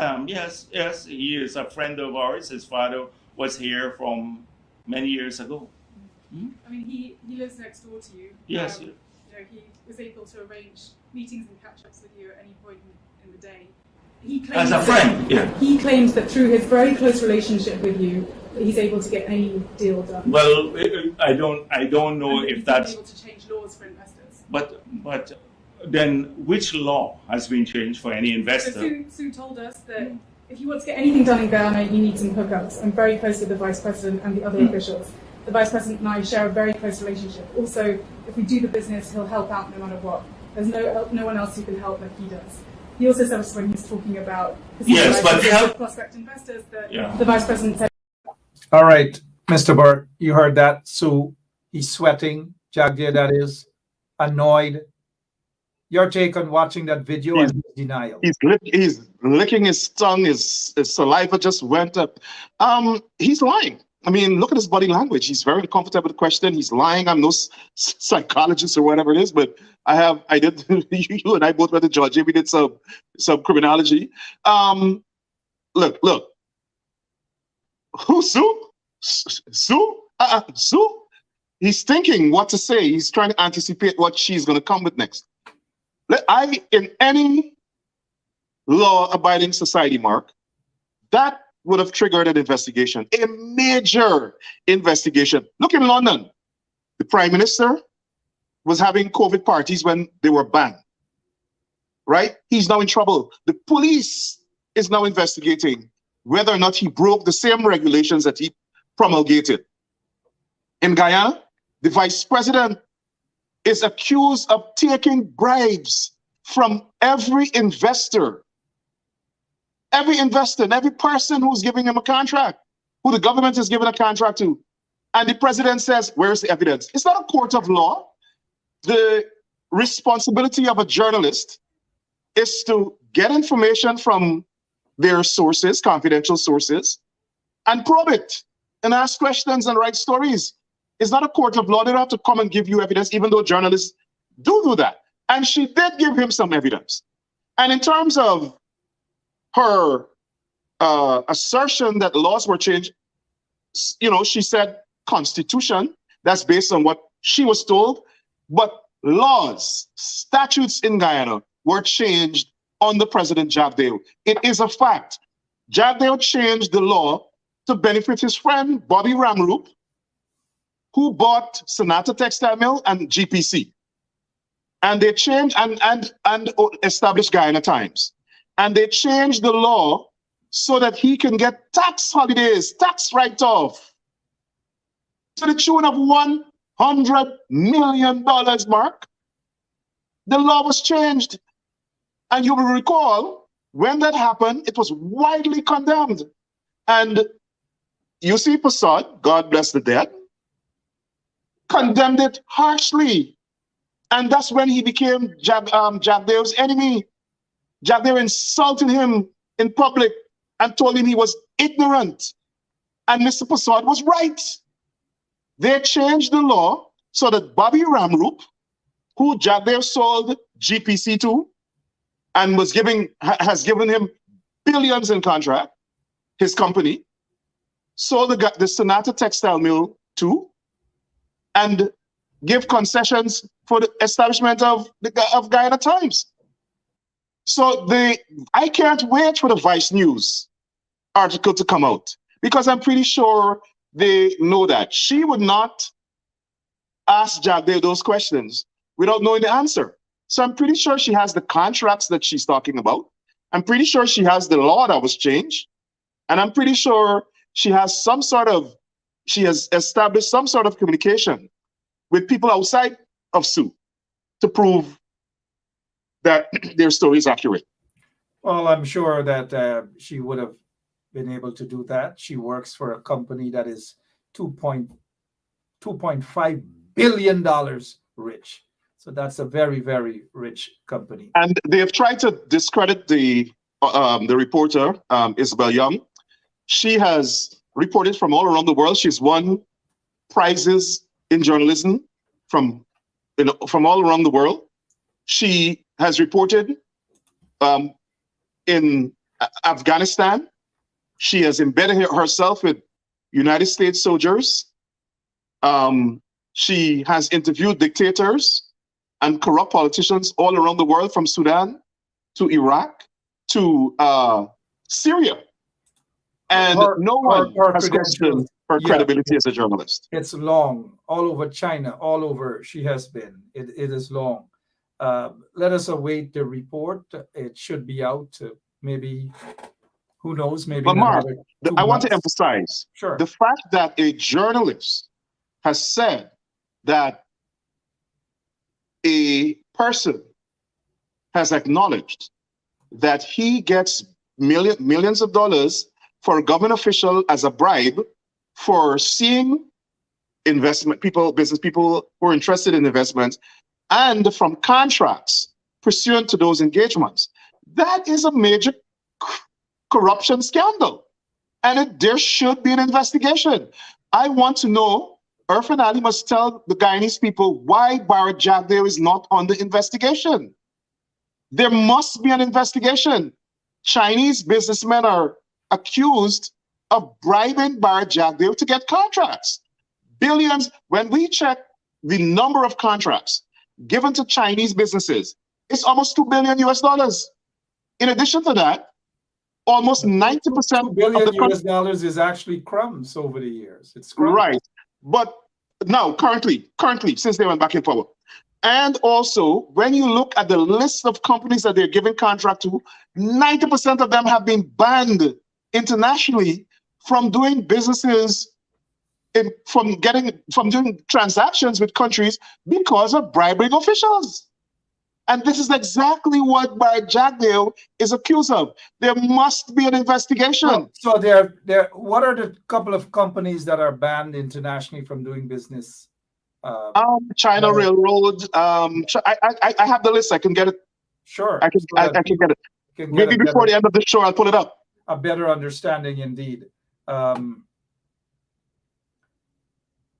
yes. He is a friend of ours. His father was here from many years ago.
Mm-hmm. I mean, he lives next door to you.
Yes.
He was able to arrange meetings and catch-ups with you at any point in the day.
As a friend, yeah.
He claims that through his very close relationship with you, that he's able to get any deal done.
Well, I don't know if that's
able to change laws for investors.
But then which law has been changed for any investor?
So Sue told us that if you want to get anything done in Guyana, you need some hookups. I'm very close with the Vice President and the other officials. The Vice President and I share a very close relationship. Also, if we do the business, he'll help out no matter what. There's no one else who can help like he does. He also said us when he's talking about prospect investors that the Vice President said.
All right, Mr. Burke, you heard that. So he's sweating, Jagdia, that is, annoyed. Your take on watching that video and his denial?
He's licking his tongue. His saliva just went up. He's lying. I mean, look at his body language. He's very uncomfortable with the question. He's lying. I'm no psychologist or whatever it is, but I did. You and I both went to Georgia. We did some criminology. Look. Who, Sue? Sue? He's thinking what to say. He's trying to anticipate what she's going to come with next. In any law-abiding society, Mark, that would have triggered an investigation, a major investigation. Look in London. The Prime Minister was having COVID parties when they were banned. Right? He's now in trouble. The police is now investigating whether or not he broke the same regulations that he promulgated. In Guyana, the vice president is accused of taking bribes from every investor and every person who's giving him a contract, who the government is giving a contract to. And the president says, where's the evidence? It's not a court of law. The responsibility of a journalist is to get information from their sources, confidential sources, and probe it and ask questions and write stories. It's not a court of law. They don't have to come and give you evidence, even though journalists do that. And she did give him some evidence. And in terms of her assertion that laws were changed, she said constitution, that's based on what she was told, but laws, statutes in Guyana were changed under President Jagdeo. It is a fact. Jagdeo changed the law to benefit his friend, Bobby Ramroop, who bought Sonata Textile Mill and GPC. And they changed and established Guyana Times. And they changed the law so that he can get tax holidays, tax write-off, to the tune of $100 million, Mark. The law was changed. And you will recall, when that happened, it was widely condemned. And UC Prasad, God bless the dead, condemned it harshly. And that's when he became Jagdeo's enemy. Jagdeo insulted him in public and told him he was ignorant. And Mr. Prasad was right. They changed the law so that Bobby Ramroop, who Jagdeo sold GPC to and has given him billions in contract, his company, sold the Sonata Textile Mill to, and give concessions for the establishment of Guyana Times. So I can't wait for the Vice News article to come out, because I'm pretty sure they know that. She would not ask Jagdeo those questions without knowing the answer. So I'm pretty sure she has the contracts that she's talking about. I'm pretty sure she has the law that was changed. And I'm pretty sure she has established some sort of communication with people outside of Sioux to prove that their story is accurate.
Well, I'm sure that she would have been able to do that. She works for a company that is $2.5 billion rich. So that's a very, very rich company.
And they have tried to discredit the reporter, Isabel Young. She has reported from all around the world. She's won prizes in journalism from all around the world. She has reported in Afghanistan. She has embedded herself with United States soldiers. She has interviewed dictators and corrupt politicians all around the world, from Sudan to Iraq to Syria. And no one has questioned her credibility as a journalist.
It's long, all over China, all over she has been. It is long. Let us await the report. It should be out maybe, who knows, maybe.
But Mark, I want to emphasize the fact that a journalist has said that a person has acknowledged that he gets millions of dollars for a government official as a bribe for seeing business people who are interested in investments, and from contracts pursuant to those engagements. That is a major corruption scandal. And there should be an investigation. I want to know, Irfan Ali must tell the Guyanese people why Bharat Jagdeo is not under investigation. There must be an investigation. Chinese businessmen are accused of bribing Bharat Jagdeo to get contracts. Billions. When we check the number of contracts given to Chinese businesses, it's almost $2 billion US. In addition to that, almost 90%
$2 billion
of the
US dollars is actually crumbs over the years. It's crumbs.
Right. But now, currently, since they went back in power, And also, when you look at the list of companies that they're giving contract to, 90% of them have been banned internationally from doing businesses, from doing transactions with countries because of bribing officials. And this is exactly what Jagdeo is accused of. There must be an investigation.
So what are the couple of companies that are banned internationally from doing business?
China Railroad. I have the list. I can get it.
Sure.
I can get it. Maybe before the end of the show, I'll pull it up.
A better understanding, indeed.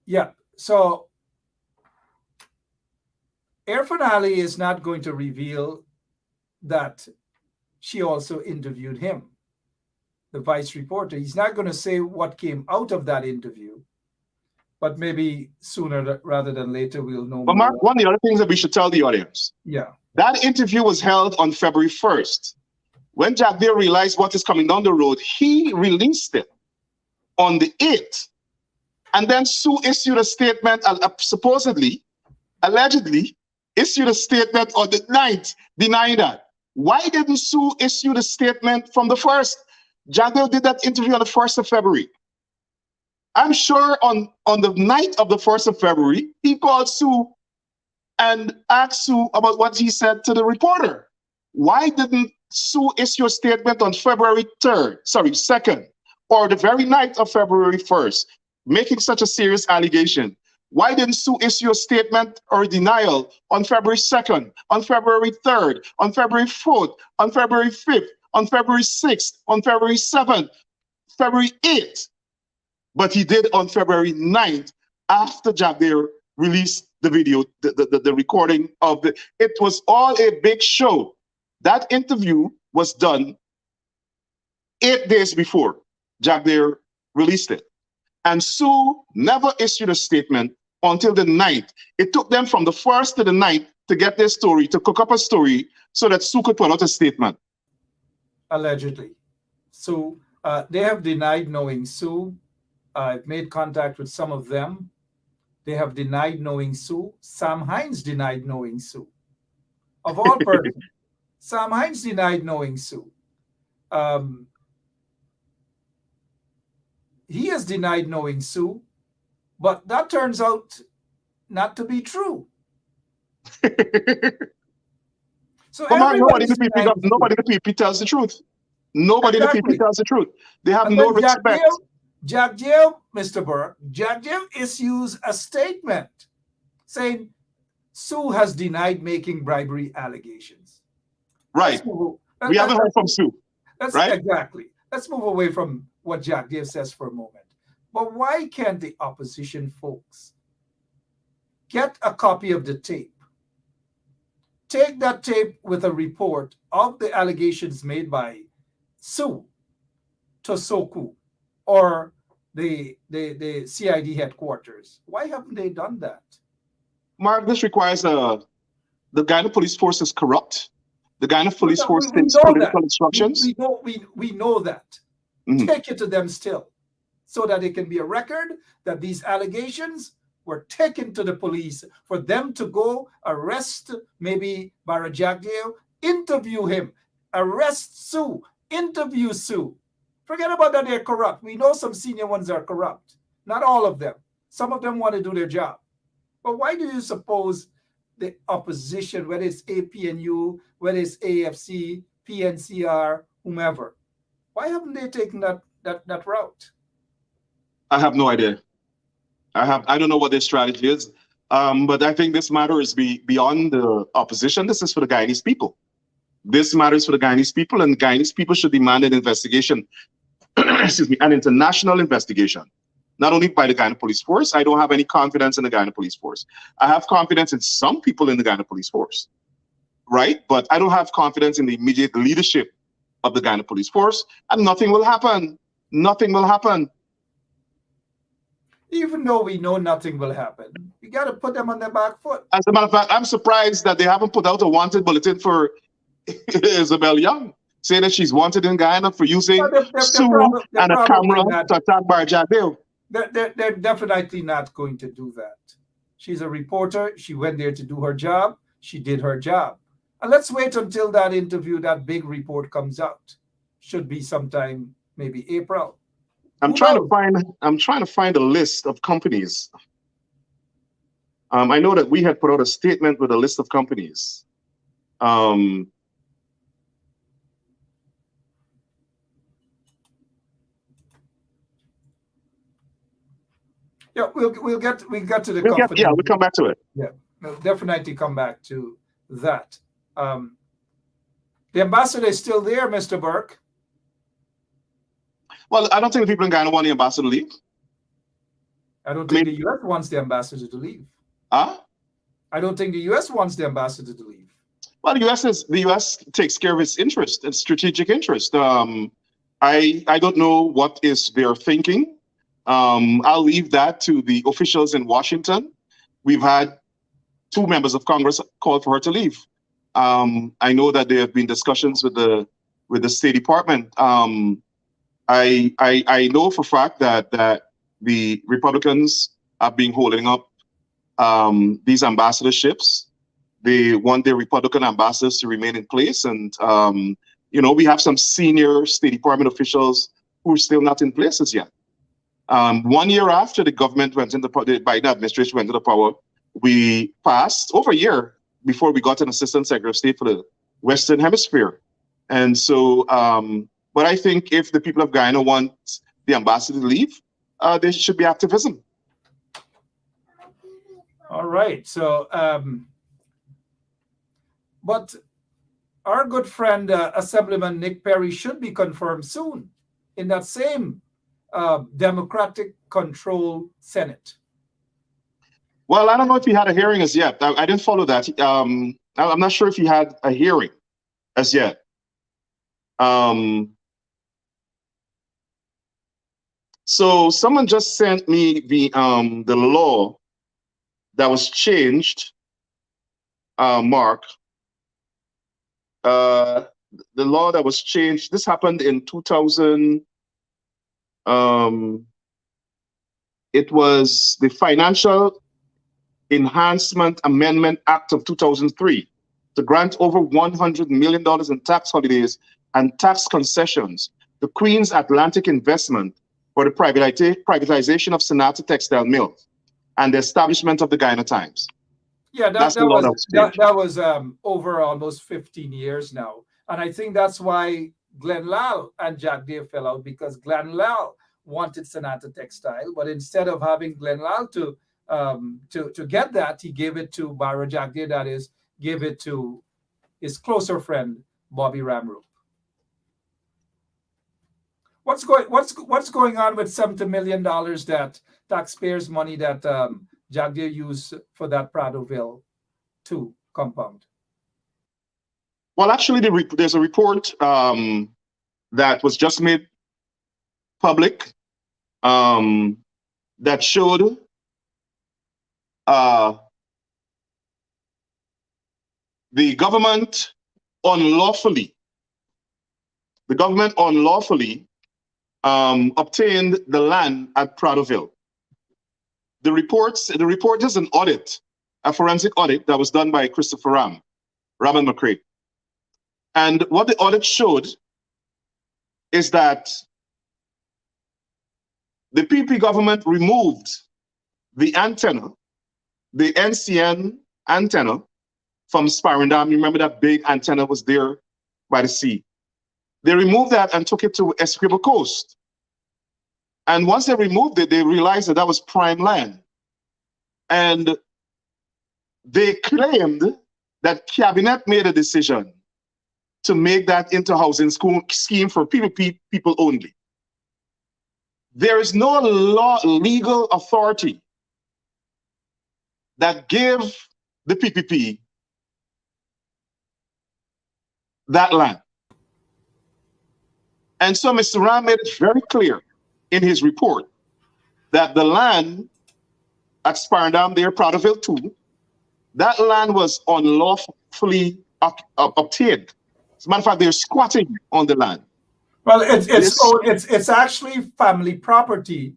Yeah. So Irfan Ali is not going to reveal that she also interviewed him, the vice reporter. He's not going to say what came out of that interview. But maybe sooner rather than later, we'll know
more. Mark, one of the other things that we should tell the audience.
Yeah.
That interview was held on February 1st. When Jagdeo realized what is coming down the road, he released it on the 8th. And then Sue issued a statement, supposedly, allegedly, issued a statement on the 9th denying that. Why didn't Sue issue the statement from the 1st? Jagdeo did that interview on the 1st of February. I'm sure on the night of the 1st of February, he called Sue and asked Sue about what he said to the reporter. Why didn't Sue issue a statement on February 2nd, or the very night of February 1st, making such a serious allegation? Why didn't Sue issue a statement or a denial on February 2nd, on February 3rd, on February 4th, on February 5th, on February 6th, on February 7th, February 8th? But he did on February 9th, after Jagdeo released the video, the recording of it. It was all a big show. That interview was done 8 days before Jagdeo released it. And Sue never issued a statement until the 9th. It took them from the 1st to the 9th to get their story, to cook up a story so that Sue could put out a statement.
Allegedly. So they have denied knowing Sue. I've made contact with some of them. They have denied knowing Sue. Sam Hines denied knowing Sue. Of all persons, Sam Hines denied knowing Sue. He has denied knowing Sue, but that turns out not to be true. So
nobody in the PP tells the truth. Nobody in the PP tells the truth. They have no respect.
Jagdeo, Mr. Burke, Jagdeo issues a statement saying Sue has denied making bribery allegations.
Right. We haven't heard from Sue. Right?
Exactly. Let's move away from what Jagdeo says for a moment. But why can't the opposition folks get a copy of the tape? Take that tape with a report of the allegations made by Sue to Soku, or the CID headquarters. Why haven't they done that?
Mark, this requires the Guyana police force is corrupt. The Guyana police force takes political instructions.
We know that. Mm-hmm. Take it to them still, so that it can be a record that these allegations were taken to the police for them to go arrest maybe Bara Jagdeo, interview him, arrest Sue, interview Sue. Forget about that they're corrupt. We know some senior ones are corrupt. Not all of them. Some of them want to do their job. But why do you suppose the opposition, whether it's APNU, whether it's AFC, PNCR, whomever, why haven't they taken that route?
I have no idea. I don't know what their strategy is. But I think this matter is beyond the opposition. This is for the Guyanese people. This matters for the Guyanese people, and Guyanese people should demand an investigation, excuse me, an international investigation, not only by the Guyana Police Force. I don't have any confidence in the Guyana Police Force. I have confidence in some people in the Guyana Police Force, right? But I don't have confidence in the immediate leadership of the Guyana Police Force, and nothing will happen. Nothing will happen.
Even though we know nothing will happen, we got to put them on their back foot.
As a matter of fact, I'm surprised that they haven't put out a wanted bulletin for Isabel Young, saying that she's wanted in Guyana for using Sue and a camera to attack Bara Jagdeo.
They're definitely not going to do that. She's a reporter. She went there to do her job. She did her job. And let's wait until that interview, that big report comes out. Should be sometime maybe April.
I'm trying to find a list of companies. I know that we had put out a statement with a list of companies.
Yeah, we'll get to the company.
Yeah, we'll come back to it.
Yeah, we'll definitely come back to that. The ambassador is still there, Mr. Burke.
Well, I don't think the people in Guyana want the ambassador to leave.
I don't think the U.S. wants the ambassador to leave.
Huh?
I don't think the U.S. wants the ambassador to leave.
Well, the U.S. takes care of its interest, its strategic interest. I don't know what is their thinking. I'll leave that to the officials in Washington. We've had 2 members of Congress call for her to leave. I know that there have been discussions with the State Department. I know for a fact that the Republicans have been holding up these ambassadorships. They want their Republican ambassadors to remain in place. And, we have some senior State Department officials who are still not in place as yet. 1 year after the government went into the Biden administration went into power, we passed over a year before we got an Assistant Secretary of State for the Western Hemisphere. And so, but I think if the people of Guyana want the ambassador to leave, there should be activism.
All right. So, but our good friend, Assemblyman Nick Perry, should be confirmed soon in that same Democratic controlled Senate.
Well, I don't know if he had a hearing as yet. I didn't follow that. I'm not sure if he had a hearing as yet. So someone just sent me the law that was changed, Mark. The law that was changed. This happened in 2000. It was the Financial Enhancement Amendment Act of 2003 to grant over $100 million in tax holidays and tax concessions to Queen's Atlantic Investment for the privatization of Sonata Textile Mills and the establishment of the Guyana Times.
Yeah, that was over almost 15 years now. And I think that's why Glenn Lal and Jack Day fell out, because Glenn Lal wanted Sonata Textile, but instead of having Glenn Lal to get that, he gave it to Barra Jack Day, that is, gave it to his closer friend, Bobby Ramroop. What's going on with $70 million that taxpayers' money that Jack Day used for that Pradoville 2 compound?
Well, actually, there's a report that was just made public that showed the government unlawfully obtained the land at Pradoville. The report is an audit, a forensic audit that was done by Christopher Ram and McCrae. And what the audit showed is that the PP government removed the antenna, the NCN antenna from Sparring Dam. You remember that big antenna was there by the sea. They removed that and took it to Essequibo Coast. And once they removed it, they realized that was prime land. And they claimed that Cabinet made a decision to make that into housing scheme for people only. There is no legal authority that gave the PPP that land. And so Mr. Ram made it very clear in his report that the land at Sparring Dam there, Pradoville 2, that land was unlawfully obtained. As a matter of fact, they're squatting on the land.
Well, it's actually family property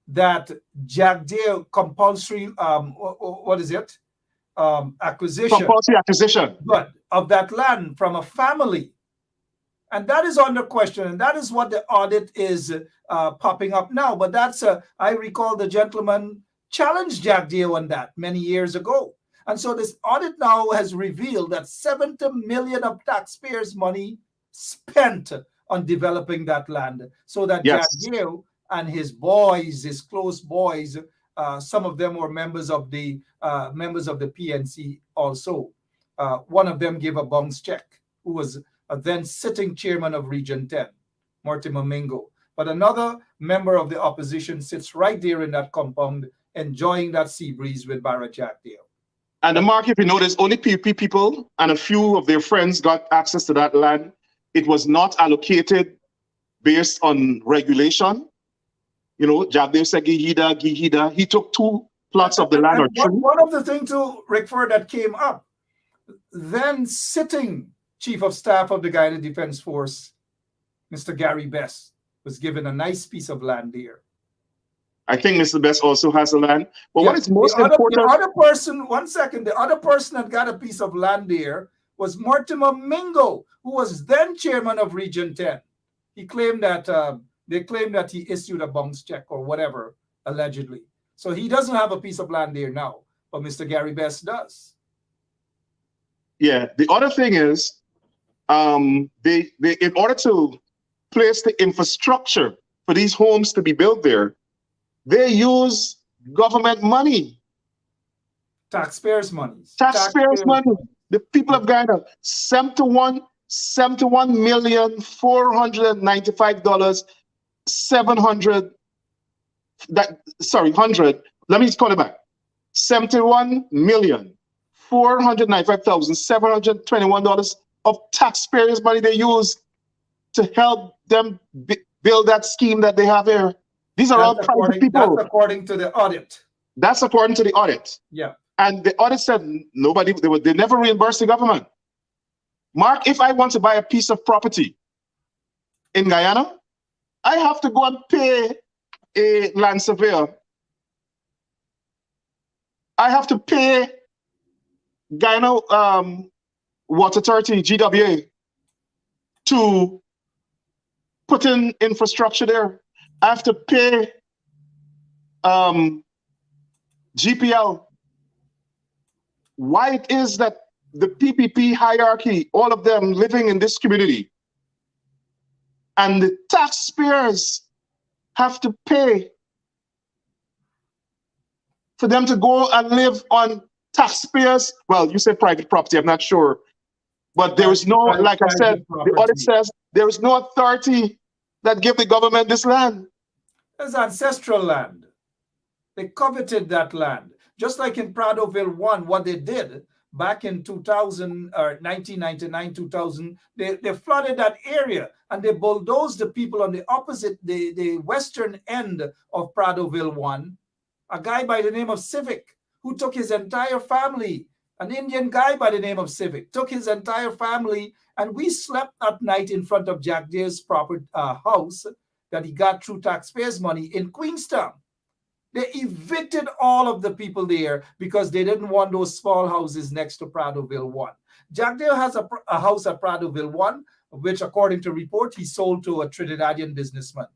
that Jack Dale compulsory, what is it? Acquisition.
Compulsory acquisition.
But of that land from a family. And that is under question. And that is what the audit is popping up now. But that's, I recall the gentleman challenged Jack Dale on that many years ago. And so this audit now has revealed that 70 million of taxpayers' money spent on developing that land, so that
Yes.
Jack Dale and his boys, his close boys, some of them were members of the PNC also. One of them gave a bounce check, who was a then sitting chairman of Region 10, Mortimer Mingo. But another member of the opposition sits right there in that compound, enjoying that sea breeze with Barra Jack Dale.
And the market, if you notice, only PUP people and a few of their friends got access to that land. It was not allocated based on regulation. You know, Jack Dale said, Gihida. He took 2 plots of the land or 3.
One of the things too, Rickford, that came up, then sitting Chief of Staff of the Guyana Defense Force, Mr. Gary Best, was given a nice piece of land there.
I think Mr. Best also has a land. But what is most important...
The other person, one second, the other person that got a piece of land there was Mortimer Mingo, who was then chairman of Region 10. He claimed that, they claimed that he issued a bounce check or whatever, allegedly. So he doesn't have a piece of land there now, but Mr. Gary Best does.
Yeah, the other thing is, they in order to place the infrastructure for these homes to be built there, they use government money.
Taxpayers' money.
Taxpayers' money. The people of Guyana, $71,495,700. $100. Let me call it back. $71,495,721 of taxpayers' money they use to help them build that scheme that they have here. These are all private people.
That's according to the audit.
That's according to the audit.
Yeah.
And the audit said they never reimbursed the government. Mark, if I want to buy a piece of property in Guyana, I have to go and pay a land surveyor. I have to pay Guyana Water Authority, GWA, to put in infrastructure there. I have to pay GPL. Why it is that the PPP hierarchy, all of them living in this community, and the taxpayers have to pay for them to go and live on taxpayers. Well, you said private property, I'm not sure. But there is no, like I said, the audit says there is no authority that give the government this land.
It's ancestral land. They coveted that land. Just like in Pradoville 1, what they did back in 2000 or 1999, 2000, they flooded that area and they bulldozed the people on the opposite, the western end of Pradoville 1. A guy by the name of Civic, who took his entire family, an Indian guy by the name of Civic, took his entire family, and we slept at night in front of Jack Deer's proper house that he got through taxpayers' money in Queenstown. They evicted all of the people there because they didn't want those small houses next to Pradoville 1. Jack Deere has a house at Pradoville 1, which according to report, he sold to a Trinidadian businessman.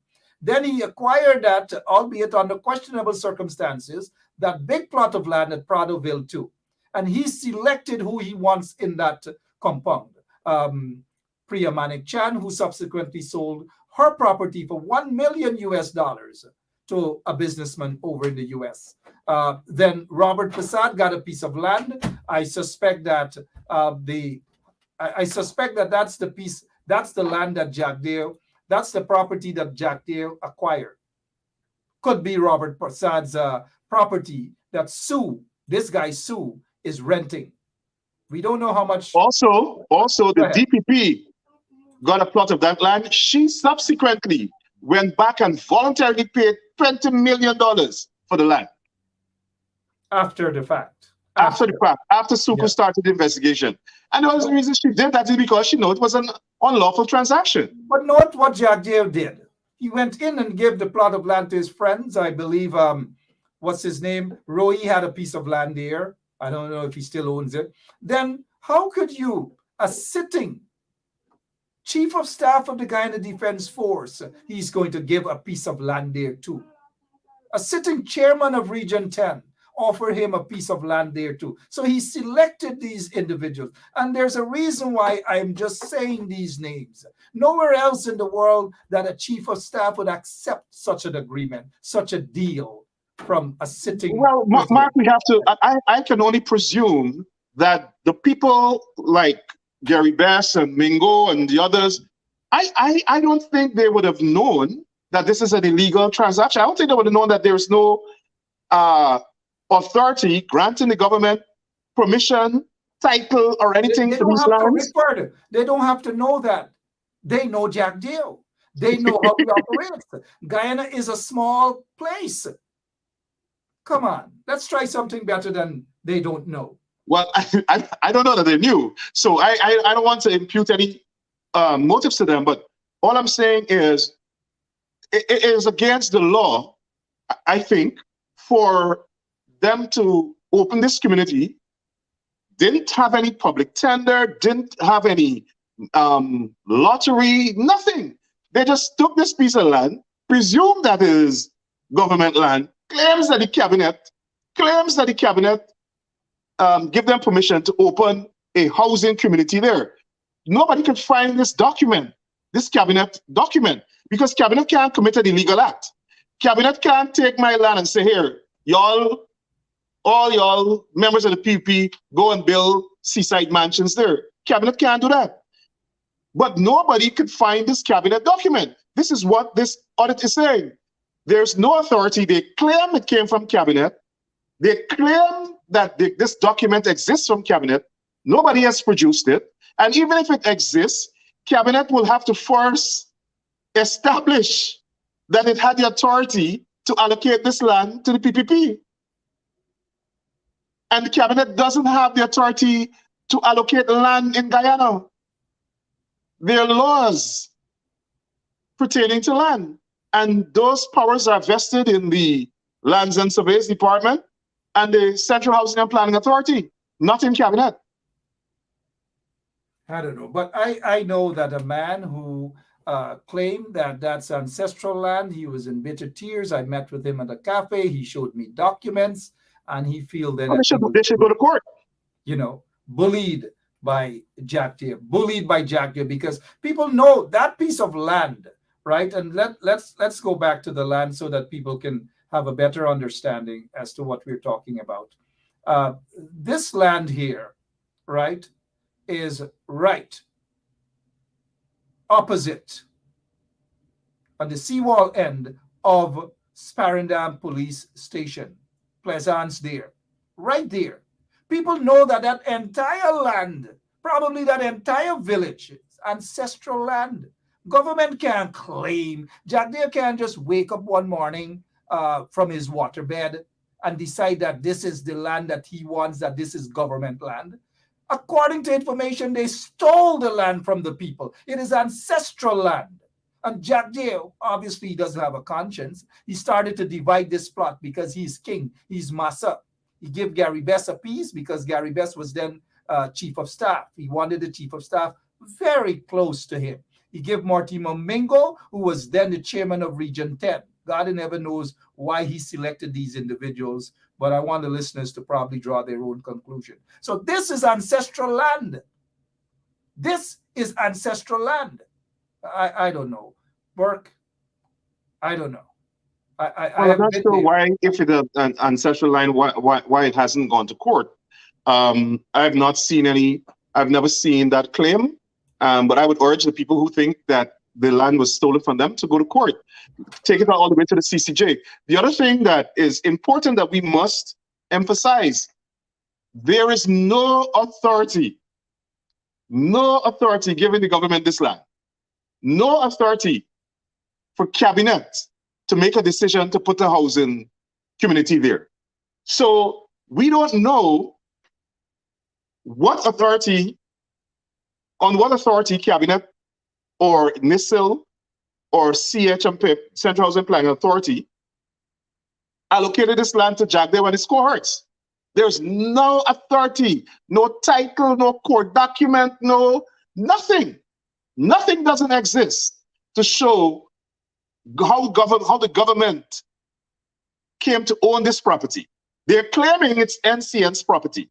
Then he acquired that, albeit under questionable circumstances, that big plot of land at Pradoville 2. And he selected who he wants in that compound. Priya Manik Chan, who subsequently sold her property for $1 million to a businessman over in the US. Then Robert Prasad got a piece of land. I suspect that that's the piece, that's the land that Jack Deere, that's the property that Jack Deere acquired. Could be Robert Prasad's property that Sue, this guy Sue, is renting. We don't know how much. Also the DPP got a plot of that land. She subsequently went back and voluntarily paid $20 million for the land. After the fact.
After Suku started the investigation. And the only reason she did that is because she knew it was an unlawful transaction.
But note what Jack Deere did. He went in and gave the plot of land to his friends. I believe, what's his name? Roy had a piece of land there. I don't know if he still owns it. Then how could you, a sitting chief of staff of the Guyana Defense Force, he's going to give a piece of land there too. A sitting chairman of Region 10 offer him a piece of land there too. So he selected these individuals. And there's a reason why I'm just saying these names. Nowhere else in the world that a chief of staff would accept such an agreement, such a deal from a sitting.
Well, Mark, we have to, I can only presume that the people like Gary Bess and Mingo and the others, I don't think they would have known that this is an illegal transaction. I don't think they would have known that there's no authority granting the government permission, title, or anything to these lands.
They don't have to know that. They know Jack Deal. They know how he operates. Guyana is a small place. Come on, let's try something better than they don't know.
Well, I don't know that they knew. So I don't want to impute any motives to them, but all I'm saying is it is against the law, I think, for them to open this community, didn't have any public tender, didn't have any lottery, nothing. They just took this piece of land, presumed that is government land, claims that the cabinet give them permission to open a housing community there. Nobody could find this document, this cabinet document, because cabinet can't commit an illegal act. Cabinet can't take my land and say, here, y'all, all y'all members of the PP, go and build seaside mansions there. Cabinet can't do that. But nobody could find this cabinet document. This is what this audit is saying. There's no authority. They claim it came from cabinet. They claim that this document exists from cabinet. Nobody has produced it. And even if it exists, cabinet will have to first establish that it had the authority to allocate this land to the PPP. And the cabinet doesn't have the authority to allocate land in Guyana. There are laws pertaining to land. And those powers are vested in the Lands and Surveys Department and the Central Housing and Planning Authority, not in cabinet.
I don't know, but I know that a man who claimed that that's ancestral land, he was in bitter tears. I met with him at a cafe. He showed me documents, and he feel that
they should go to court.
You know, bullied by Jack Deere, because people know that piece of land, right? And let's go back to the land so that people can have a better understanding as to what we're talking about. This land here, right, is right opposite on the seawall end of Sparendam Police Station, Plaisance there, right there. People know that that entire land, probably that entire village, is ancestral land. Government can't claim. Jack Deere can't just wake up one morning from his waterbed and decide that this is the land that he wants, that this is government land. According to information, they stole the land from the people. It is ancestral land. And Jack Deere obviously doesn't have a conscience. He started to divide this plot because he's king, he's massa. He gave Gary Bess a piece because Gary Bess was then chief of staff. He wanted the chief of staff very close to him. He gave Mortimer Mingo, who was then the chairman of Region 10. God never knows why he selected these individuals, but I want the listeners to probably draw their own conclusion. So this is ancestral land. This is ancestral land. I don't know. Burke, I don't know.
I'm not sure why, if it's an ancestral line, why it hasn't gone to court. I've not seen any, I've never seen that claim, but I would urge the people who think that the land was stolen from them to go to court. Take it all the way to the CCJ. The other thing that is important that we must emphasize, there is no authority giving the government this land. No authority for cabinet to make a decision to put a housing community there. So we don't know on what authority cabinet or NISIL or CHMP, Central Housing Planning Authority, allocated this land to Jack Dale and his cohorts. There's no authority, no title, no court document, no nothing. Nothing doesn't exist to show how the government came to own this property. They're claiming it's NCN's property.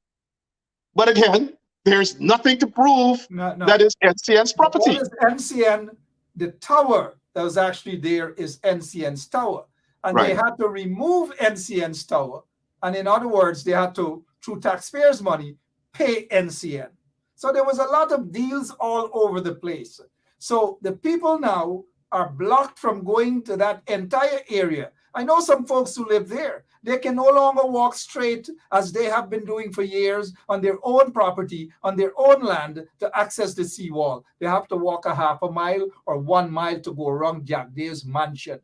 But again, there's nothing to prove that it's NCN's property.
What is NCN? The tower that was actually there is NCN's tower. And they had to remove NCN's tower. And in other words, they had to, through taxpayers' money, pay NCN. So there was a lot of deals all over the place. So the people now are blocked from going to that entire area. I know some folks who live there. They can no longer walk straight as they have been doing for years on their own property, on their own land to access the seawall. They have to walk a half a mile or 1 mile to go around Jack Dale's mansion,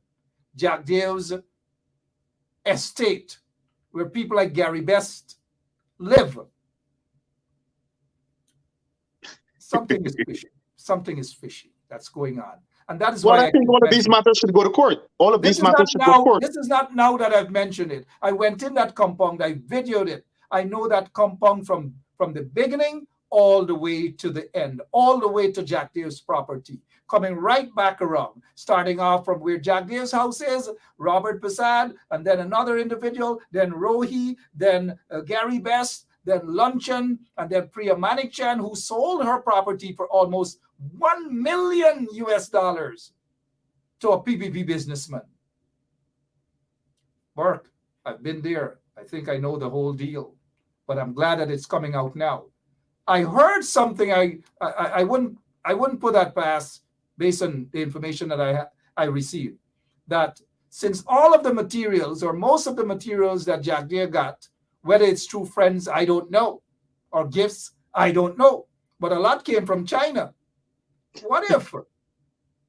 Jack Dale's estate, where people like Gary Best live. Something is fishy. Something is fishy that's going on. And that is why
I think all of these matters should go to court. All of these matters should go to court.
This is not now that I've mentioned it. I went in that compound. I videoed it. I know that compound from the beginning all the way to the end, all the way to Jack Dale's property, coming right back around, starting off from where Jack Dale's house is, Robert Passad, and then another individual, then Rohi, then Gary Best, then Luncheon, and then Priya Manikchan, who sold her property for almost $1 million to a PPP businessman. Burke, I've been there. I think I know the whole deal, but I'm glad that it's coming out now. I heard something I wouldn't put that past based on the information that I received, that since all of the materials or most of the materials that Jack Dale got, whether it's through friends, I don't know, or gifts, I don't know, but a lot came from China. What if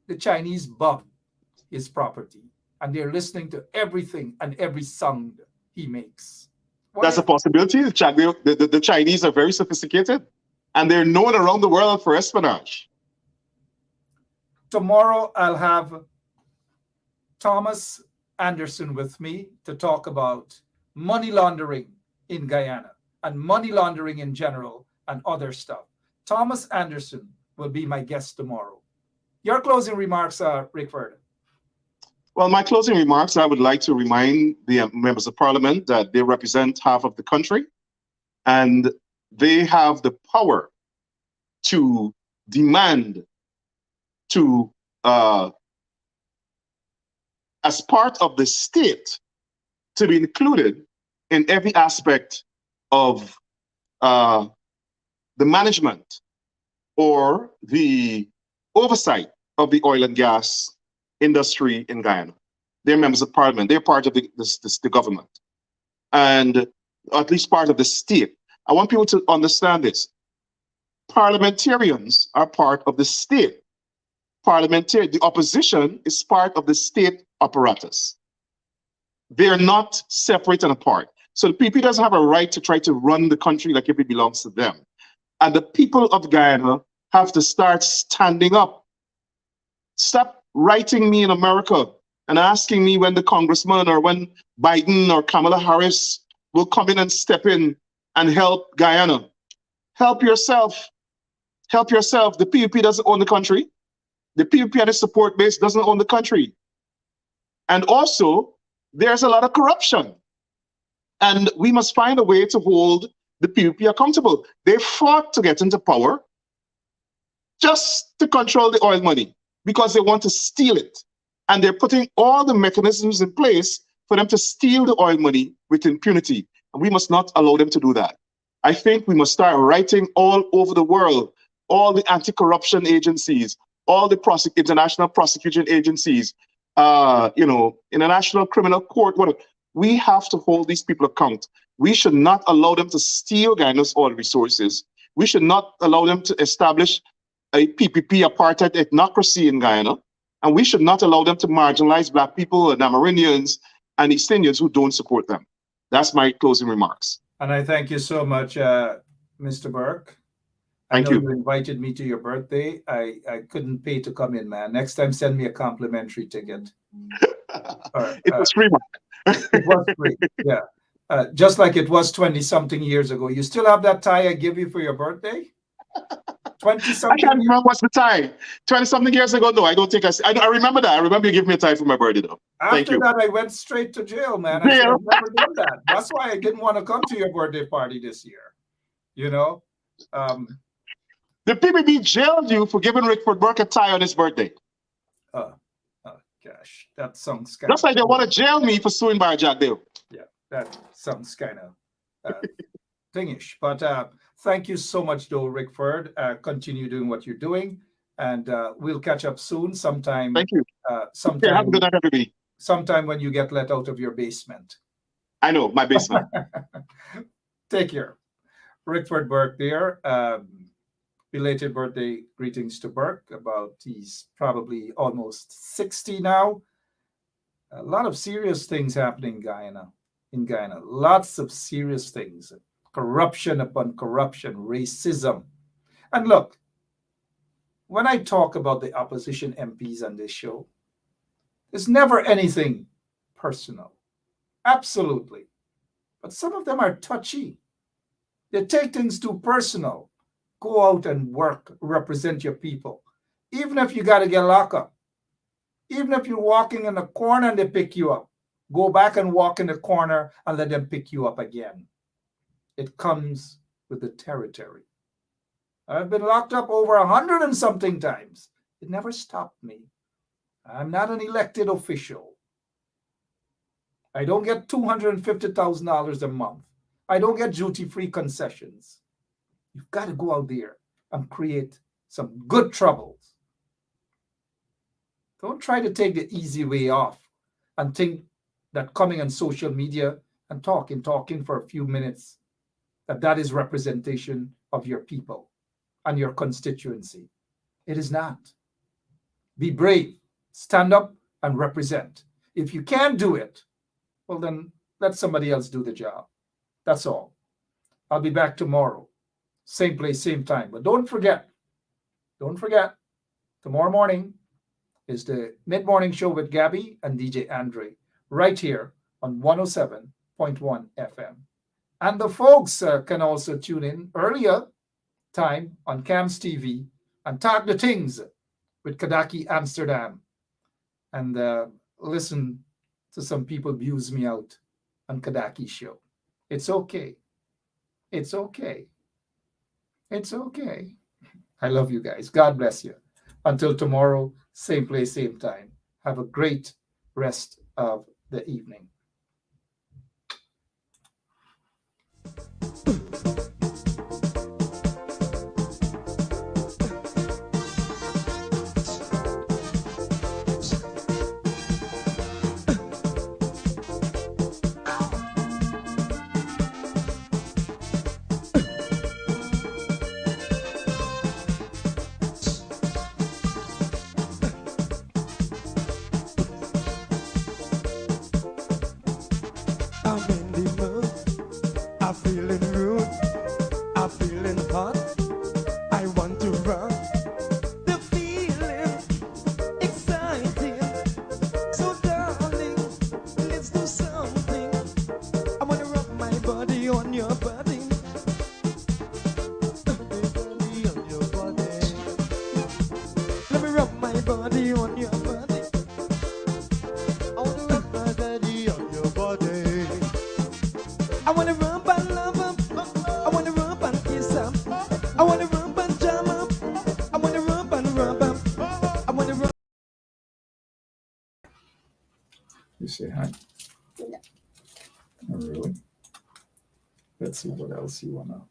the Chinese bought his property and they're listening to everything and every sound he makes?
That's a possibility. The Chinese are very sophisticated and they're known around the world for espionage.
Tomorrow I'll have Thomas Anderson with me to talk about money laundering in Guyana and money laundering in general and other stuff. Thomas Anderson will be my guest tomorrow. Your closing remarks, Rickford.
Well, my closing remarks, I would like to remind the members of parliament that they represent half of the country and they have the power to demand to, as part of the state, to be included in every aspect of the management or the oversight of the oil and gas industry in Guyana. They're members of parliament. They're part of the government and at least part of the state. I want people to understand this. Parliamentarians are part of the state. The opposition is part of the state apparatus. They're not separate and apart. So the PP doesn't have a right to try to run the country like if it belongs to them. And the people of Guyana have to start standing up. Stop writing me in America and asking me when the congressman or when Biden or Kamala Harris will come in and step in and help Guyana. Help yourself. Help yourself. The PUP doesn't own the country. The PUP and its support base doesn't own the country. And also, there's a lot of corruption. And we must find a way to hold the PUP accountable. They fought to get into power just to control the oil money because they want to steal it. And they're putting all the mechanisms in place for them to steal the oil money with impunity. And we must not allow them to do that. I think we must start writing all over the world, all the anti-corruption agencies, all the international prosecution agencies, International Criminal Court, whatever. We have to hold these people account. We should not allow them to steal Guyana's oil resources. We should not allow them to establish a PPP apartheid ethnocracy in Guyana. And we should not allow them to marginalize Black people and Amerindians and East Indians who don't support them. That's my closing remarks.
And I thank you so much, Mr. Burke. I
Thank
know
you.
you invited me to your birthday. I couldn't pay to come in, man. Next time, send me a complimentary ticket.
It was free, Mark.
It was free. Yeah. Just like it was 20-something years ago. You still have that tie I gave you for your birthday?
I
20-something
can't
years?
remember what's the time. 20-something years ago, no, I don't think I remember that. I remember you giving me a tie for my birthday, though. Thank
After
you.
that, I went straight to jail, man. I should
Jail.
have never done that. That's why I didn't want to come to your birthday party this year. You know?
The PBB jailed you for giving Rickford Burke a tie on his birthday.
Oh, gosh, that sounds kind
Just like they want to jail me for suing by Jack Dale.
Yeah, that sounds kind of thingish. But thank you so much, though, Rickford. Continue doing what you're doing, and we'll catch up soon. Sometime.
Thank you.
Sometime.
Have a good night, everybody.
Sometime when you get let out of your basement.
I know, my basement.
Take care. Rickford Burke there. Belated birthday greetings to Burke. He's probably almost 60 now. A lot of serious things happening in Guyana. Lots of serious things. Corruption upon corruption, racism. And look, when I talk about the opposition MPs on this show, there's never anything personal. Absolutely. But some of them are touchy. They take things too personal. Go out and work, represent your people. Even if you got to get locked up. Even if you're walking in a corner and they pick you up. Go back and walk in the corner and let them pick you up again. It comes with the territory. I've been locked up over 100 and something times. It never stopped me. I'm not an elected official. I don't get $250,000 a month. I don't get duty-free concessions. You've got to go out there and create some good troubles. Don't try to take the easy way off and think that coming on social media and talking for a few minutes, that is representation of your people and your constituency. It is not. Be brave. Stand up and represent. If you can't do it, well then let somebody else do the job. That's all. I'll be back tomorrow. Same place, same time. But don't forget, tomorrow morning is the mid-morning show with Gabby and DJ Andre right here on 107.1 FM. And the folks can also tune in earlier time on CAMS TV and Talk the Things with Kadaki Amsterdam and listen to some people abuse me out on Kadaki's show. It's okay. It's okay. It's okay. I love you guys. God bless you. Until tomorrow, same place, same time. Have a great rest of the evening.
I'm in the mood. I'm feeling rude. I'm feeling hot. I want to run. The feeling exciting. So darling, let's do something. I wanna rub my body on your body. Body on your body. Let me rub my body on your body. I wanna rub my body on your body. I wanna rub and love him. I wanna rub and kiss him. I wanna rub and jam him. I wanna rub and rub him. I wanna rub.
You say hi?
No.
Oh, really? Let's see what else you want to.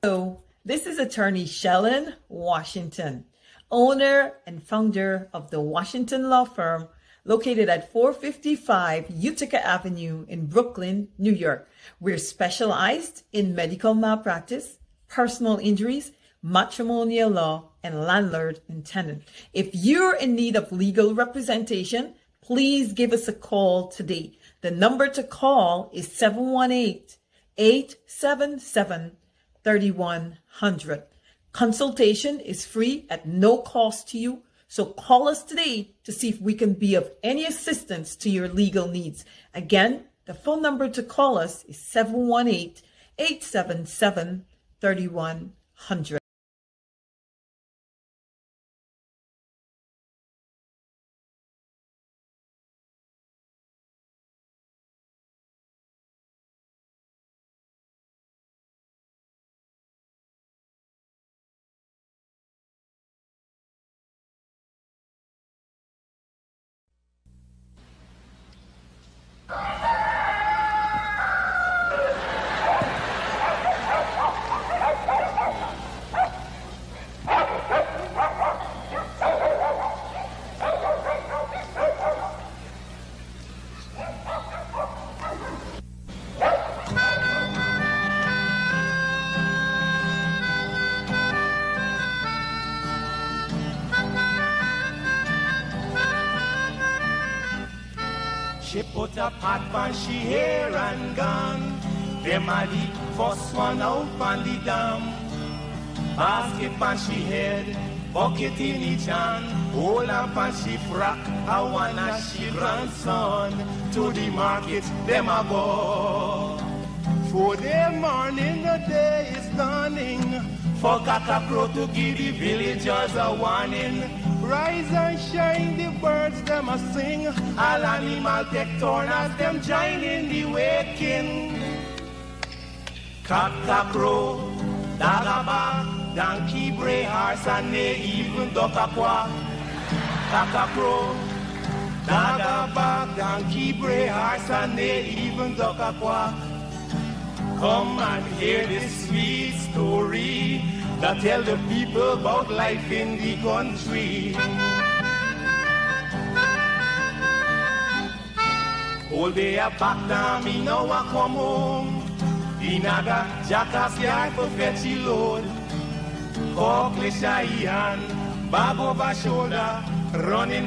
So, this is attorney Shellen Washington, owner and founder of the Washington Law Firm, located at 455 Utica Avenue in Brooklyn, New York. We're specialized in medical malpractice, personal injuries, matrimonial law, and landlord and tenant. If you're in need of legal representation, please give us a call today. The number to call is 718-877-3600. 3100. Consultation is free at no cost to you. So call us today to see if we can be of any assistance to your legal needs. Again, the phone number to call us is 718-877-3100.
She put a pot on she hair and gone. Them a the first one out on the dam. Basket on she head, bucket in each hand. Hold up on she frock, I wanna she grandson. To the market, them a go. For the morning, the day is dawning. For cockcrow to give the villagers a warning. Rise and shine, the birds them a sing. All animal take turn as them join in the waking. Cockcrow, dagaba, donkey, bray, horse, and they even duck a quack. Cockcrow, dagaba, donkey, bray, horse, and they even duck a quack. Come and hear this sweet story that tell the people about life in the country. All day a back down, me now a come home. The naga jackass yard for fetchy load. Cockle shy hand, bag over shoulder, running.